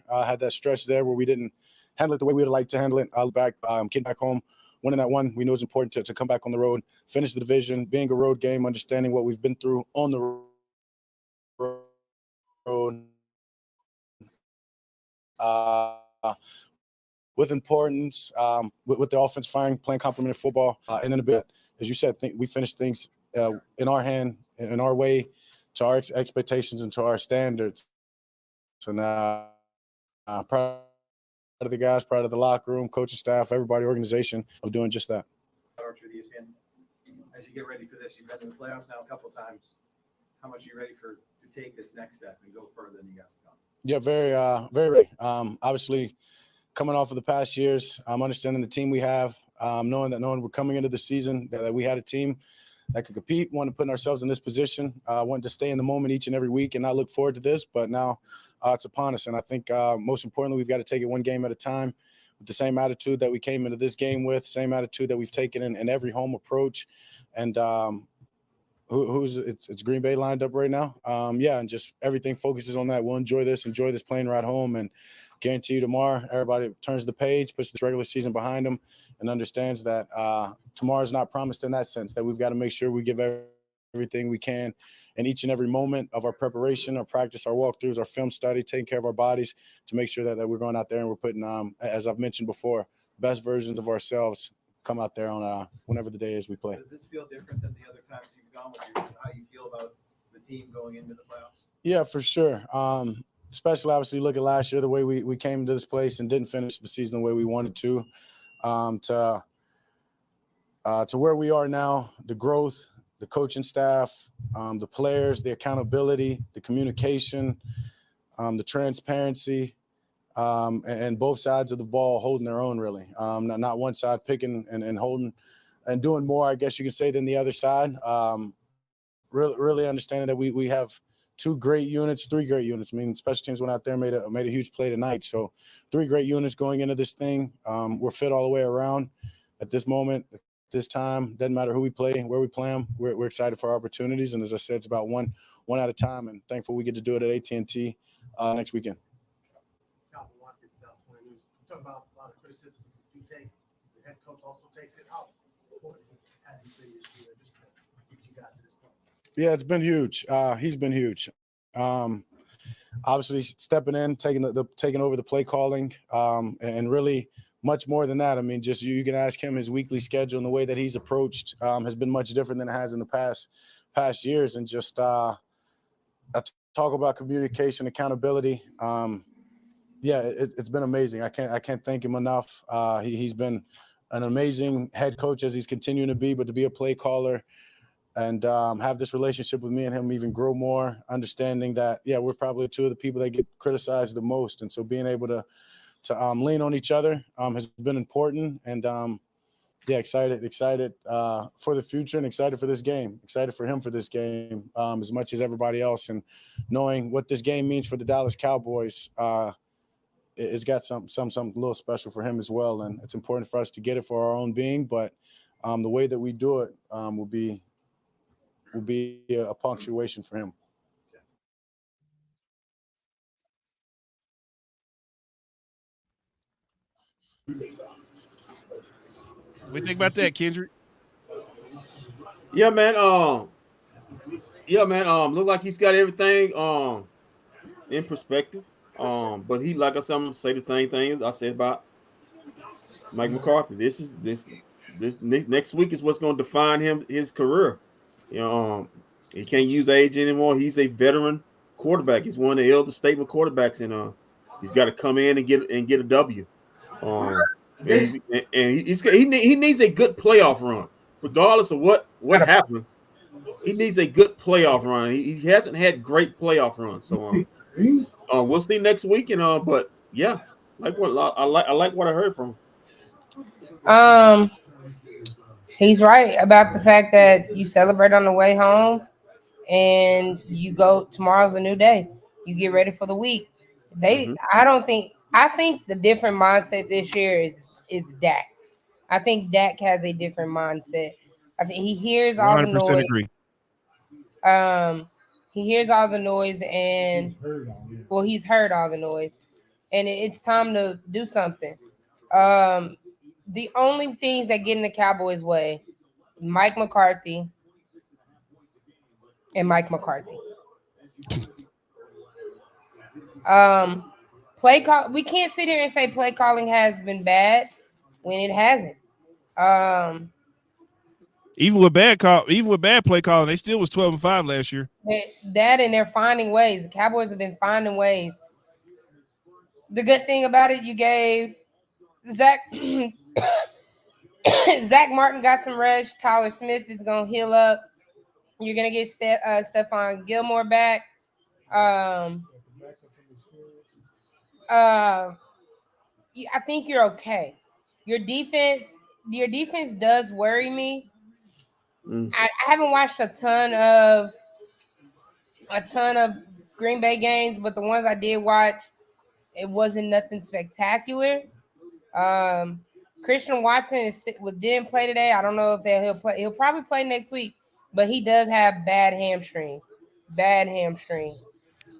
had that stretch there where we didn't handle it the way we would like to handle it. I'll back, getting back home, winning that one. We knew it was important to come back on the road, finish the division, being a road game, understanding what we've been through on the road. With importance, with the offense playing complementary football, and in a bit, as you said, we finished things in our hand, in our way, to our expectations and to our standards. So now, proud of the guys, proud of the locker room, coaching staff, everybody, organization of doing just that. As you get ready for this, you've been in the playoffs now a couple of times. How much are you ready to take this next step and go further than you guys have gone? Yeah, very ready. Obviously, coming off of the past years, understanding the team we have, knowing we're coming into the season, that we had a team that could compete, wanted to put ourselves in this position, wanted to stay in the moment each and every week and not look forward to this. But now it's upon us. And I think most importantly, we've got to take it one game at a time with the same attitude that we came into this game with, same attitude that we've taken in every home approach. And it's Green Bay lined up right now. And just everything focuses on that. We'll enjoy this plane ride home, and guarantee you tomorrow, everybody turns the page, puts this regular season behind them, and understands that tomorrow's not promised in that sense, that we've got to make sure we give everything we can in each and every moment of our preparation, our practice, our walkthroughs, our film study, taking care of our bodies to make sure that we're going out there and we're putting, as I've mentioned before, best versions of ourselves come out there on whenever the day is we play. Does this feel different than the other times you've gone with how you feel about the team going into the playoffs? Yeah, for sure. Especially obviously look at last year, the way we came into this place and didn't finish the season the way we wanted to where we are now, the growth, the coaching staff, the players, the accountability, the communication, the transparency, and both sides of the ball holding their own, really. Not one side picking and holding and doing more, I guess you could say, than the other side. Really understanding that we have three great units. I mean, special teams went out there, made a huge play tonight. So 3 great units going into this thing. We're fit all the way around at this moment, at this time. Doesn't matter who we play, where we play them. We're excited for our opportunities. And as I said, it's about one at a time, and thankful we get to do it at AT&T next weekend. Talk about a lot of criticism you take. The head coach also takes it. How important has he been this year, just to get you guys to this point? Yeah, it's been huge. He's been huge. Obviously, stepping in, taking over the play calling, and really much more than that. I mean, just you can ask him his weekly schedule and the way that he's approached has been much different than it has in the past years. And just talk about communication, accountability. yeah, it's been amazing. I can't thank him enough. He's been an amazing head coach as he's continuing to be, but to be a play caller and have this relationship with me and him even grow more, understanding that, yeah, we're probably two of the people that get criticized the most. And so being able to lean on each other has been important. And yeah, excited for the future and excited for this game, excited for him for this game as much as everybody else. And knowing what this game means for the Dallas Cowboys, it's got something a little special for him as well. And it's important for us to get it for our own being, but the way that we do it will be a punctuation for him. What do you think about that, Kendrick? Yeah, man. Look like he's got everything in perspective. But he, like I said, I'm gonna say the same thing I said about Mike McCarthy. This next week is what's gonna define his career. You know, he can't use age anymore. He's a veteran quarterback. He's one of the elder statesman quarterbacks, and he's got to come in and get a W. He needs a good playoff run, regardless of what happens. He needs a good playoff run. He hasn't had great playoff runs, so we'll see next week. And but yeah, I like what I heard from him. He's right about the fact that you celebrate on the way home, and you go. Tomorrow's a new day. You get ready for the week. I think the different mindset this year is Dak. I think Dak has a different mindset. I think he hears all the noise. Agree. He hears all the noise, and he's heard all the noise, and it's time to do something. The only things that get in the Cowboys' way, Mike McCarthy and Mike McCarthy. Play call. We can't sit here and say play calling has been bad when it hasn't. Even with bad play calling, they still was 12-5 last year. That and they're finding ways. The Cowboys have been finding ways. The good thing about it, you gave Zach Martin got some rest. Tyler Smith is gonna heal up. You're gonna get Stephon Gilmore back. I think you're okay. Your defense does worry me. I haven't watched a ton of Green Bay games, but the ones I did watch, it wasn't nothing spectacular. Christian Watson didn't play today. I don't know if he'll play. He'll probably play next week, but he does have bad hamstrings.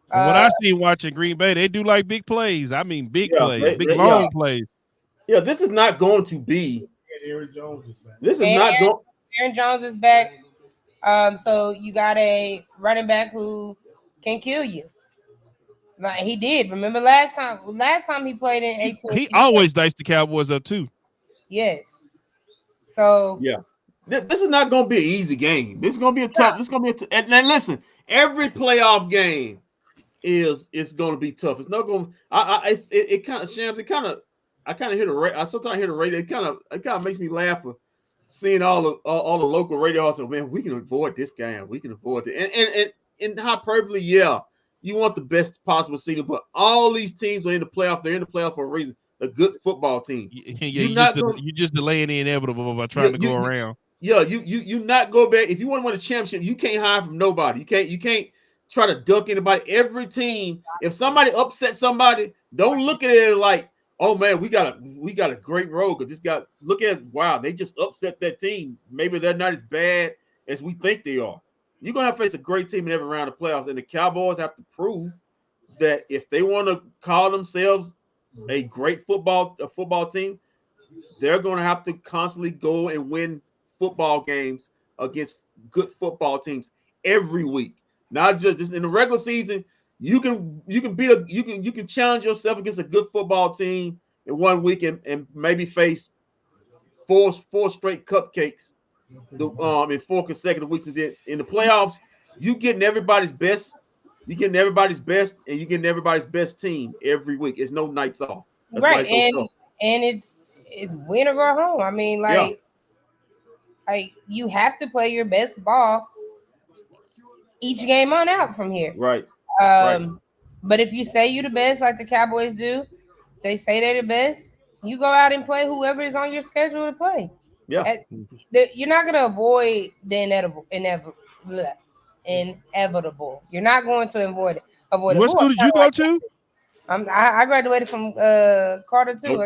From what I see watching Green Bay, they do like big plays. I mean, plays, long plays. Yeah, this is not going to be. Aaron Jones is back. Aaron Jones is back. So you got a running back who can kill you. Like he did. Remember last time he played in 18. He always diced the Cowboys up too. Yes. So yeah, this is not going to be an easy game. This is going to be a tough. This is going to be and listen, every playoff game is going to be tough. It's not going. It kind of shams. I kind of hear the radio. I sometimes hear the radio. It kind of makes me laugh for seeing all the local radio. So man, we can avoid this game. We can avoid it. And hyperbole, yeah. You want the best possible season, but all these teams are in the playoff. They're in the playoff for a reason. A good football team. You just delaying the inevitable by trying to go around. Yeah, you not go back. If you want to win a championship, you can't hide from nobody. You can't try to duck anybody. Every team, if somebody upsets somebody, don't look at it like, oh man, we got a great road. Look at wow, they just upset that team. Maybe they're not as bad as we think they are. You're going to have to face a great team in every round of playoffs, and the Cowboys have to prove that if they want to call themselves a great football team, they're going to have to constantly go and win football games against good football teams every week. Not just in the regular season, you can challenge yourself against a good football team in 1 week and maybe face four straight cupcakes. In 4 consecutive weeks. In the playoffs, you getting everybody's best You're getting everybody's best, and you're getting everybody's best team every week. It's no nights off. That's why Right, it's so tough. and it's win or go home. I mean, like you have to play your best ball each game on out from here. Right. But if you say you're the best, like the Cowboys do, they say they're the best. You go out and play whoever is on your schedule to play. Yeah. You're not gonna avoid the inevitable. You're not going to avoid it. What school did you go to? I graduated from Carter too.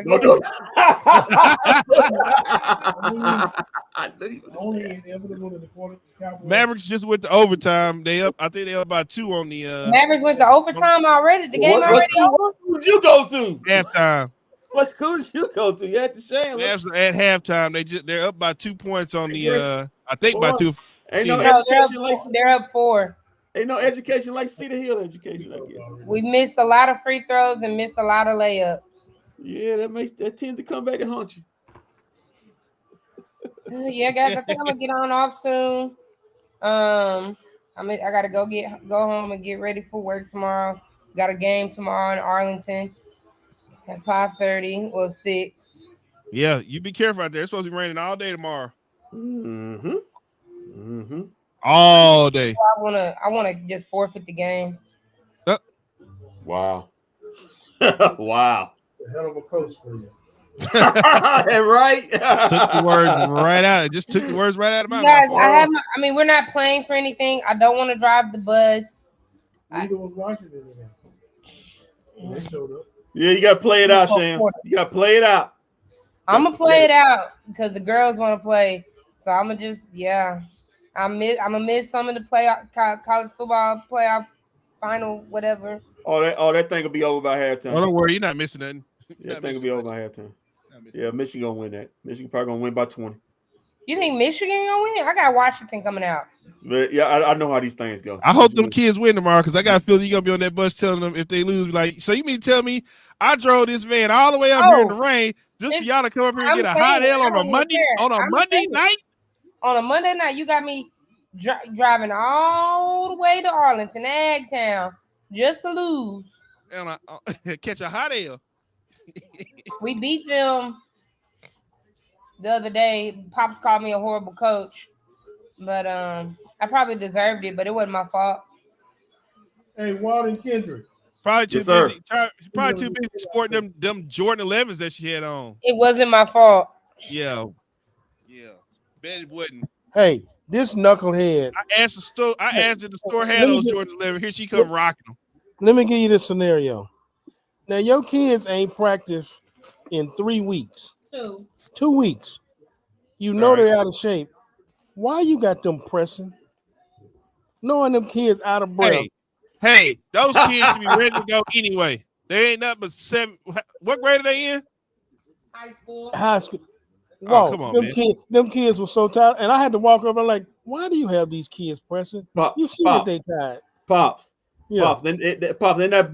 Mavericks just went to overtime. They up. I think they up by 2 on the. Mavericks went to overtime already. The game already over. What school did you go to? Halftime. What school did you go to? You had to share. Mavs at halftime. They're up by 2 points on the. I think by 2. Ain't no education like they're up 4. Ain't no education like Cedar Hill education. I guess. We missed a lot of free throws and missed a lot of layups. Yeah, that tends to come back and haunt you. Yeah, guys, I think I'm gonna get on off soon. I gotta go home and get ready for work tomorrow. Got a game tomorrow in Arlington at 5:30 or 6. Yeah, you be careful out there. It's supposed to be raining all day tomorrow. All day. I wanna just forfeit the game. Wow. Wow. A hell of a coach for you. Right. Took the words right out. It just took the words right out of my Guys, mouth. we're not playing for anything. I don't want to drive the bus. Neither was Washington today. They showed up. Yeah, you gotta play it out, Sham. You gotta play it out. I'm gonna play it out because the girls want to play. So I'm gonna I'm gonna miss some of the college football playoff final, whatever. Oh, that thing will be over by halftime. Oh, don't worry, you're not missing nothing. That thing will be over by halftime. Yeah, Michigan gonna win that. Michigan probably gonna win by 20. You think Michigan gonna win? I got Washington coming out. But yeah, I know how these things go. I hope them kids win tomorrow because I got a feeling you're gonna be on that bus telling them if they lose, like, so you mean to tell me I drove this van all the way up here in the rain just for y'all to come up here and get a hot L on a Monday night? On a Monday night, you got me driving all the way to Arlington, Agtown, just to lose. And catch a hot L. We beat them the other day. Pops called me a horrible coach, but I probably deserved it, but it wasn't my fault. Hey, Walden Kendrick. Probably too busy. Probably too busy sporting them Jordan 11s that she had on. It wasn't my fault. Yeah. Bet it wouldn't. Hey, this knucklehead. I asked if the store had those Jordan 11. Here she come rocking them. Let me give you this scenario. Now, your kids ain't practiced in 3 weeks. 2 weeks. You know they're out of shape. Why you got them pressing? Knowing them kids out of breath. Hey, those kids should be ready to go anyway. They ain't nothing but 7. What grade are they in? High school. Whoa, come on, them kids were so tired. And I had to walk over like, why do you have these kids pressing? You see that they tired. Pops. Yeah. Pops, they're not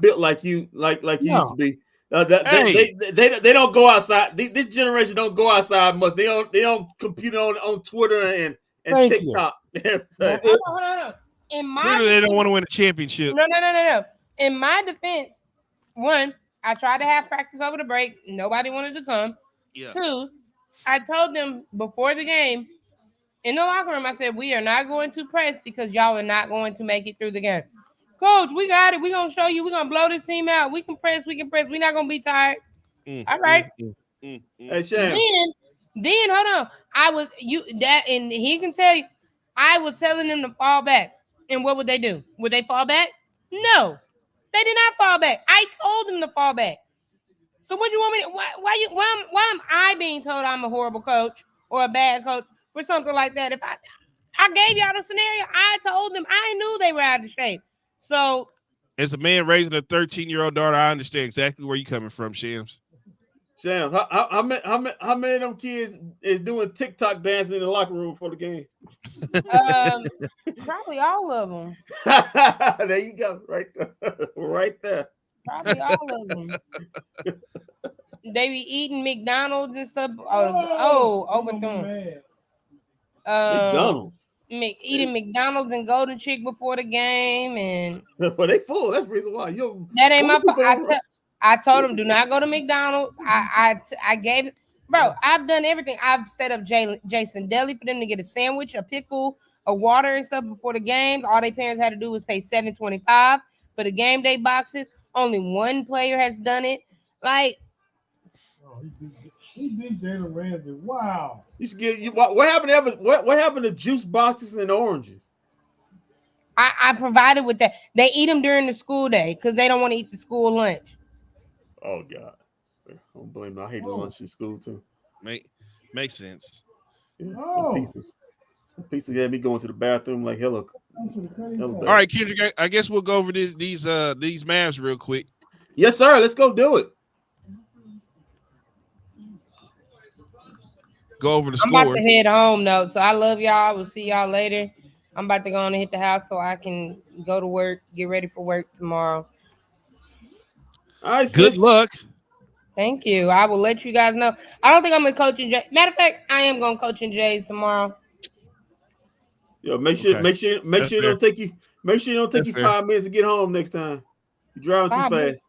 built like you used to be. They don't go outside. This generation don't go outside much. They don't compete on Twitter and TikTok. Hold on. In my they don't want to win a championship. No. In my defense, 1, I tried to have practice over the break. Nobody wanted to come. Yeah. 2, I told them before the game in the locker room, I said, we are not going to press because y'all are not going to make it through the game. Coach, we got it. We're going to show you. We're going to blow this team out. We can press. We're not going to be tired. All right. Hey, Sham. Then, hold on. And he can tell you, I was telling them to fall back. And what would they do? Would they fall back? No. They did not fall back. I told them to fall back. So what do you want me to, why am I being told I'm a horrible coach or a bad coach for something like that? If I gave y'all the scenario, I told them I knew they were out of shape. So as a man raising a 13-year-old daughter, I understand exactly where you're coming from, Shams. Shams, how many of them kids is doing TikTok dancing in the locker room for the game? Probably all of them. There you go, right there. Probably all of them. They be eating McDonald's and stuff. Overthrown. McDonald's. eating McDonald's and Golden Chick before the game, and well, they full. That's the reason why. That ain't my fault. I told him do not go to McDonald's. I gave bro. I've done everything. I've set up Jason Deli for them to get a sandwich, a pickle, a water, and stuff before the game. All their parents had to do was pay $7.25 for the game day boxes. Only one player has done it. Like, he beat Jalen Ramsey. Wow. You should get you. What happened? What happened to juice boxes and oranges? I provided with that. They eat them during the school day because they don't want to eat the school lunch. Oh God, I don't blame them. I hate the lunch in school too. Makes sense. Yeah, some pieces had me going to the bathroom like hella. All right, Kendrick. I guess we'll go over these Mavs real quick. Yes, sir. Let's go do it. Go over the score. I'm about to head home though, so I love y'all. I will see y'all later. I'm about to go on and hit the house so I can go to work, get ready for work tomorrow. All right, good luck. Thank you. I will let you guys know. I don't think I'm gonna coach in Jays. Matter of fact, I am gonna coach in Jays tomorrow. Yo, make sure it don't take you. Make sure it don't take you 5 minutes to get home next time. You're driving too fast.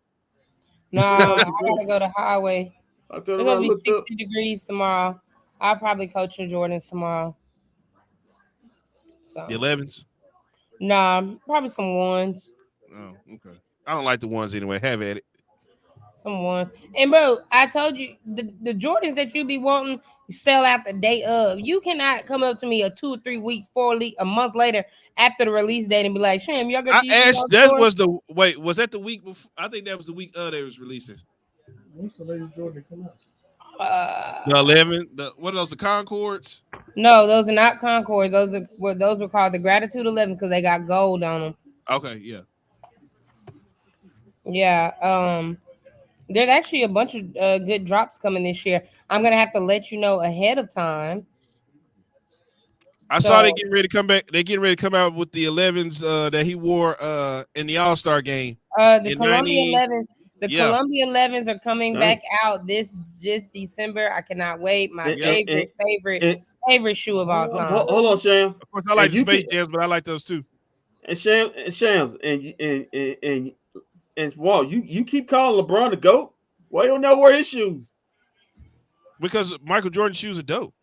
No, I gotta go to highway. It's gonna be 60 up. degrees tomorrow. I'll probably coach in Jordans tomorrow. So The 11s? Nah, probably some ones. Oh, okay. I don't like the ones anyway. Have at it. Someone. And bro, I told you the Jordans that you be wanting sell out the day of. You cannot come up to me 2 or 3 weeks, 4 weeks, a month later after the release date and be like, Sham, y'all got these. I asked, that was the wait, was that the week before? I think that was the week they was releasing. What's the latest Jordan come out? The 11, what are those, the Concords? No, those are not Concords. Those were called the Gratitude 11 because they got gold on them. Okay, yeah. Yeah. There's actually a bunch of good drops coming this year. I'm gonna have to let you know ahead of time. I saw they getting ready to come back. They getting ready to come out with the 11s that he wore in the All-Star game. The Columbia 11s. The Columbia 11s are coming back out this December. I cannot wait. My favorite shoe of all time. Hold on, Shams. Of course, I like the Space Jams, but I like those too. And Shams, and Walt, you keep calling LeBron the GOAT. Why you don't know wear his shoes? Because Michael Jordan's shoes are dope.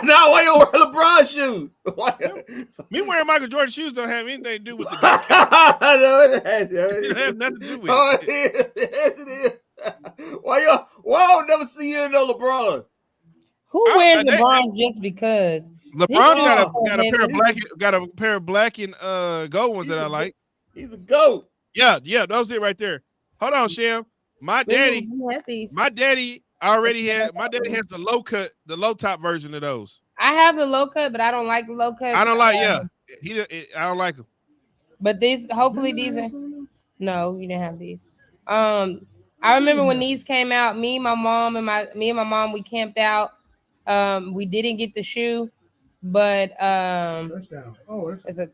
Now why you wear LeBron shoes? Me wearing Michael Jordan shoes don't have anything to do with the GOAT. It has nothing to do with it. Why y'all never see you in no LeBrons? Who wears LeBron just because? LeBron's got a pair of black and gold ones that I like. He's a GOAT. Yeah, that was it right there. Hold on, Sham. My daddy has the low top version of those. I have the low cut, but I don't like the low cut. I don't like, I don't like them. But hopefully these are. No, you didn't have these. I remember when these came out. Me and my mom, we camped out. We didn't get the shoe, but Touchdown. Oh, it's a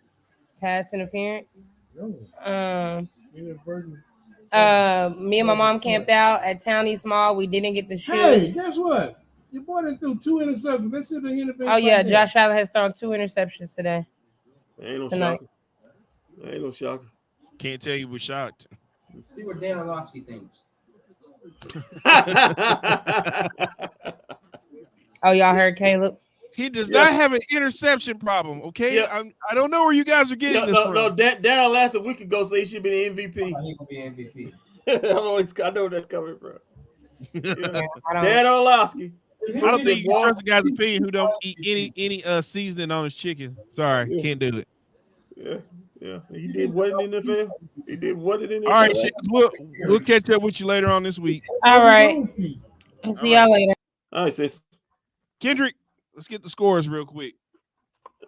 pass interference. No. Me and my mom camped out at Townies Mall. We didn't get the shoe. Hey, guess what? Your boy done threw 2 interceptions. Let's see the Oh yeah, Josh Allen has thrown 2 interceptions today. Ain't no shocker. Can't tell you we're shocked. See what Dan Orlovsky thinks. Oh, y'all heard Caleb? He does not have an interception problem, okay? Yeah. I don't know where you guys are getting this from. No, Dan last a week ago said he should be the MVP. He gonna be MVP. I know where that's coming from. Dan Orlovsky. I don't think you can trust a guy's opinion who don't eat any seasoning on his chicken. Sorry, can't do it. Yeah. He did what in the NFL? He did what in the NFL? All right, we'll catch up with you later on this week. All right. See y'all later. All right, sis. Kendrick, let's get the scores real quick.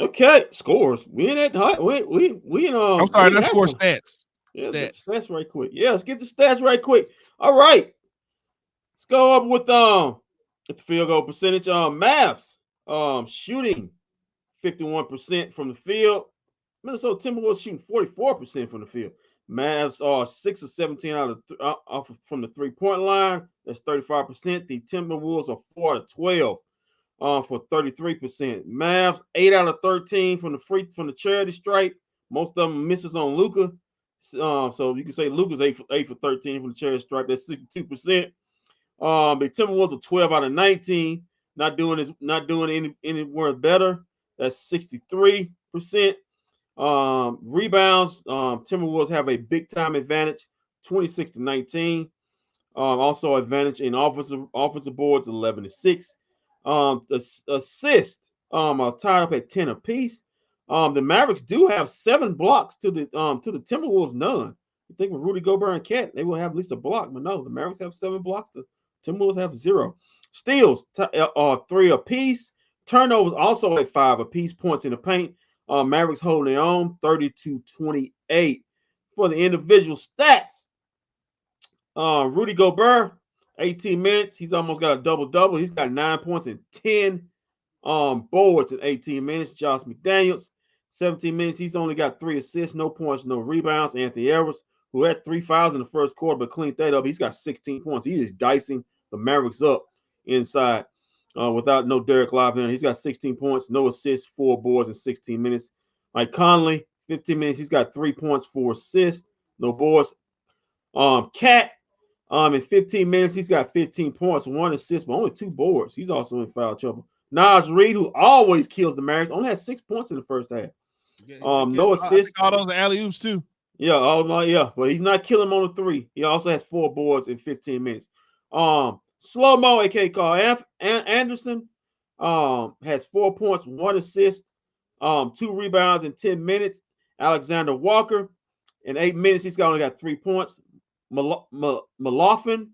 Okay, scores. We in that hot. We I'm sorry, let's score stats. Yeah, stats right quick. Yeah, let's get the stats right quick. All right. Let's go up with the field goal percentage. Mavs shooting 51% from the field. Minnesota Timberwolves shooting 44% from the field. Mavs are 6 of 17 from the 3-point line. That's 35%. The Timberwolves are 4 of 12 for 33%. Mavs 8 out of 13 from the charity stripe. Most of them misses on Luka. So you can say Luka's 8 for 13 from the charity stripe. That's 62%. The Timberwolves are 12 out of 19. Not doing anywhere better. That's 63%. Rebounds, Timberwolves have a big time advantage, 26-19. Also advantage in offensive boards, 11-6. The assists are tied up at 10 apiece. The Mavericks do have 7 blocks to the Timberwolves none. You think with Rudy Gobert and Cat, they will have at least a block, but no, the Mavericks have 7 blocks. The Timberwolves have 0. Steals 3 apiece. Turnovers also at 5 apiece. Points in the paint. Mavericks holding their own, 30-28. For the individual stats, Rudy Gobert, 18 minutes. He's almost got a double-double. He's got 9 points and 10 boards in 18 minutes. Josh McDaniels, 17 minutes. He's only got 3 assists, no points, no rebounds. Anthony Edwards, who had 3 fouls in the first quarter but cleaned that up, he's got 16 points. He is dicing the Mavericks up inside without no Derek Lively. He's got 16 points, no assists, 4 boards in 16 minutes. Mike Conley, 15 minutes. He's got 3 points, 4 assists, no boards. Cat, in 15 minutes, he's got 15 points, 1 assist, but only 2 boards. He's also in foul trouble. Naz Reid, who always kills the Mavericks, only had 6 points in the first half. No assists. All those alley-oops too. Yeah, but he's not killing them on the 3. He also has 4 boards in 15 minutes. Slow Mo, aka Carl Anderson, has 4 points, 1 assist, 2 rebounds in 10 minutes. Alexander Walker, in 8 minutes, he's only got 3 points. Malofin,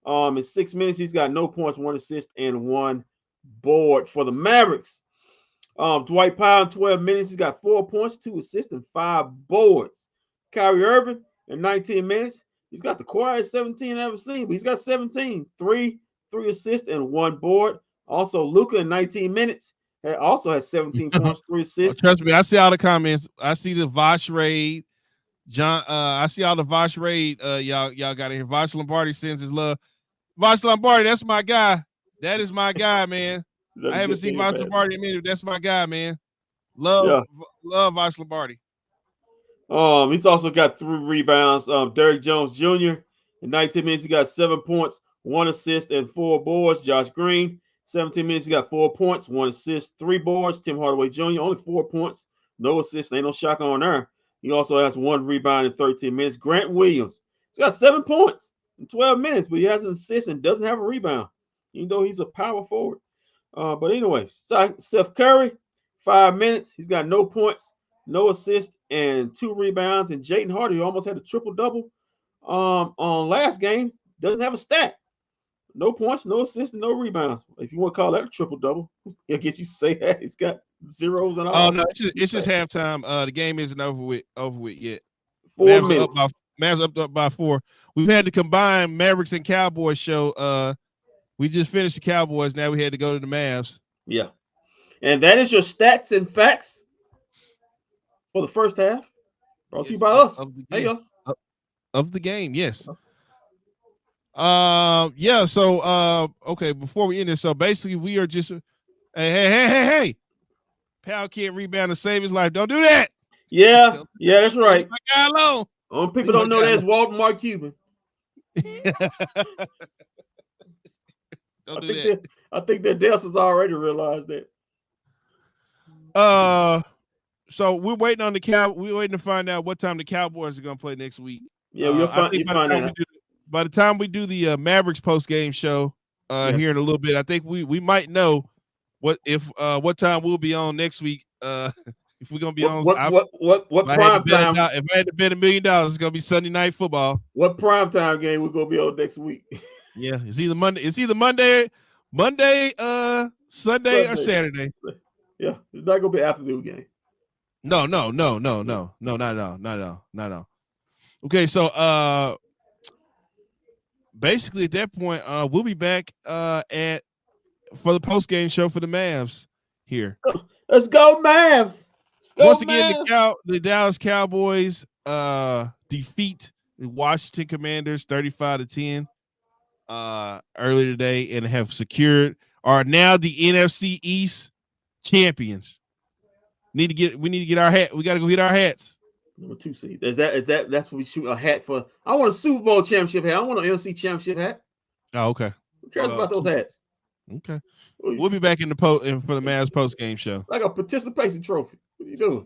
in 6 minutes, he's got no points, 1 assist, and 1 board for the Mavericks. Dwight Powell in 12 minutes, he's got 4 points, 2 assists, and 5 boards. Kyrie Irving in 19 minutes, he's got the quietest 17 I've ever seen, but he's got 17, 3 assists, and 1 board. Also, Luka in 19 minutes also has 17 points, 3 assists. Trust me, I see all the comments. I see the Vosh raid. John, I see all the Vosh raid. Y'all got in here. Vosh Lombardi sends his love. Vosh Lombardi, that's my guy. That is my guy, man. I haven't seen Vosh Lombardi in a minute. That's my guy, man. Love Vosh Lombardi. He's also got 3 rebounds. Derrick Jones Jr. in 19 minutes, he got 7 points, 1 assist, and 4 boards. Josh Green, 17 minutes, he got 4 points, 1 assist, 3 boards. Tim Hardaway Jr. only 4 points, no assists. Ain't no shock on there. He also has 1 rebound in 13 minutes. Grant Williams, he's got 7 points in 12 minutes, but he has an assist and doesn't have a rebound, even though he's a power forward. But anyway, Seth Curry, 5 minutes. He's got no points, no assist, and 2 rebounds. And Jayden Hardy, who almost had a triple-double on last game, doesn't have a stat. No points, no assists, and no rebounds. If you want to call that a triple-double, I guess you say that. He's got zeros and all. Oh, no, it's just halftime. The game isn't over with yet. 4 minutes. Mavs up by 4. We've had to combine Mavericks and Cowboys show. We just finished the Cowboys. Now we had to go to the Mavs. Yeah. And that is your stats and facts for the first half. Brought to you by us. Hey, us. Of the game, yes. Yeah, so okay, before we end this, so basically we are just hey. Powell can't rebound and save his life. Don't do that. Yeah, that's right. My guy alone. People don't know that's Walton Mark Cuban. I think that Des has already realized that. So we're waiting on we're waiting to find out what time the Cowboys are gonna play next week. Yeah, we'll find out. By the time we do the Mavericks post game show here in a little bit, I think we might know what time we'll be on next week. If we're gonna be on what prime time? If I had to bet $1 million, it's gonna be Sunday Night Football. What prime time game we're gonna be on next week? Yeah, it's either Monday, Sunday, or Saturday. Yeah, it's not gonna be an afternoon game. No, not at all. Okay, so basically at that point, we'll be back for the post game show for the Mavs here. Let's go, Mavs! Once again, the Dallas Cowboys defeat the Washington Commanders 35-10 earlier today and have secured are now the NFC East champions. We need to get our hat. We got to go get our hats. Number 2 seed. That's what we shoot a hat for. I want a Super Bowl championship hat. I want an NFC championship hat. Oh, okay. Who cares about those hats? Okay. We'll be back in the for the Mavs post game show. Like a participation trophy. What are you doing?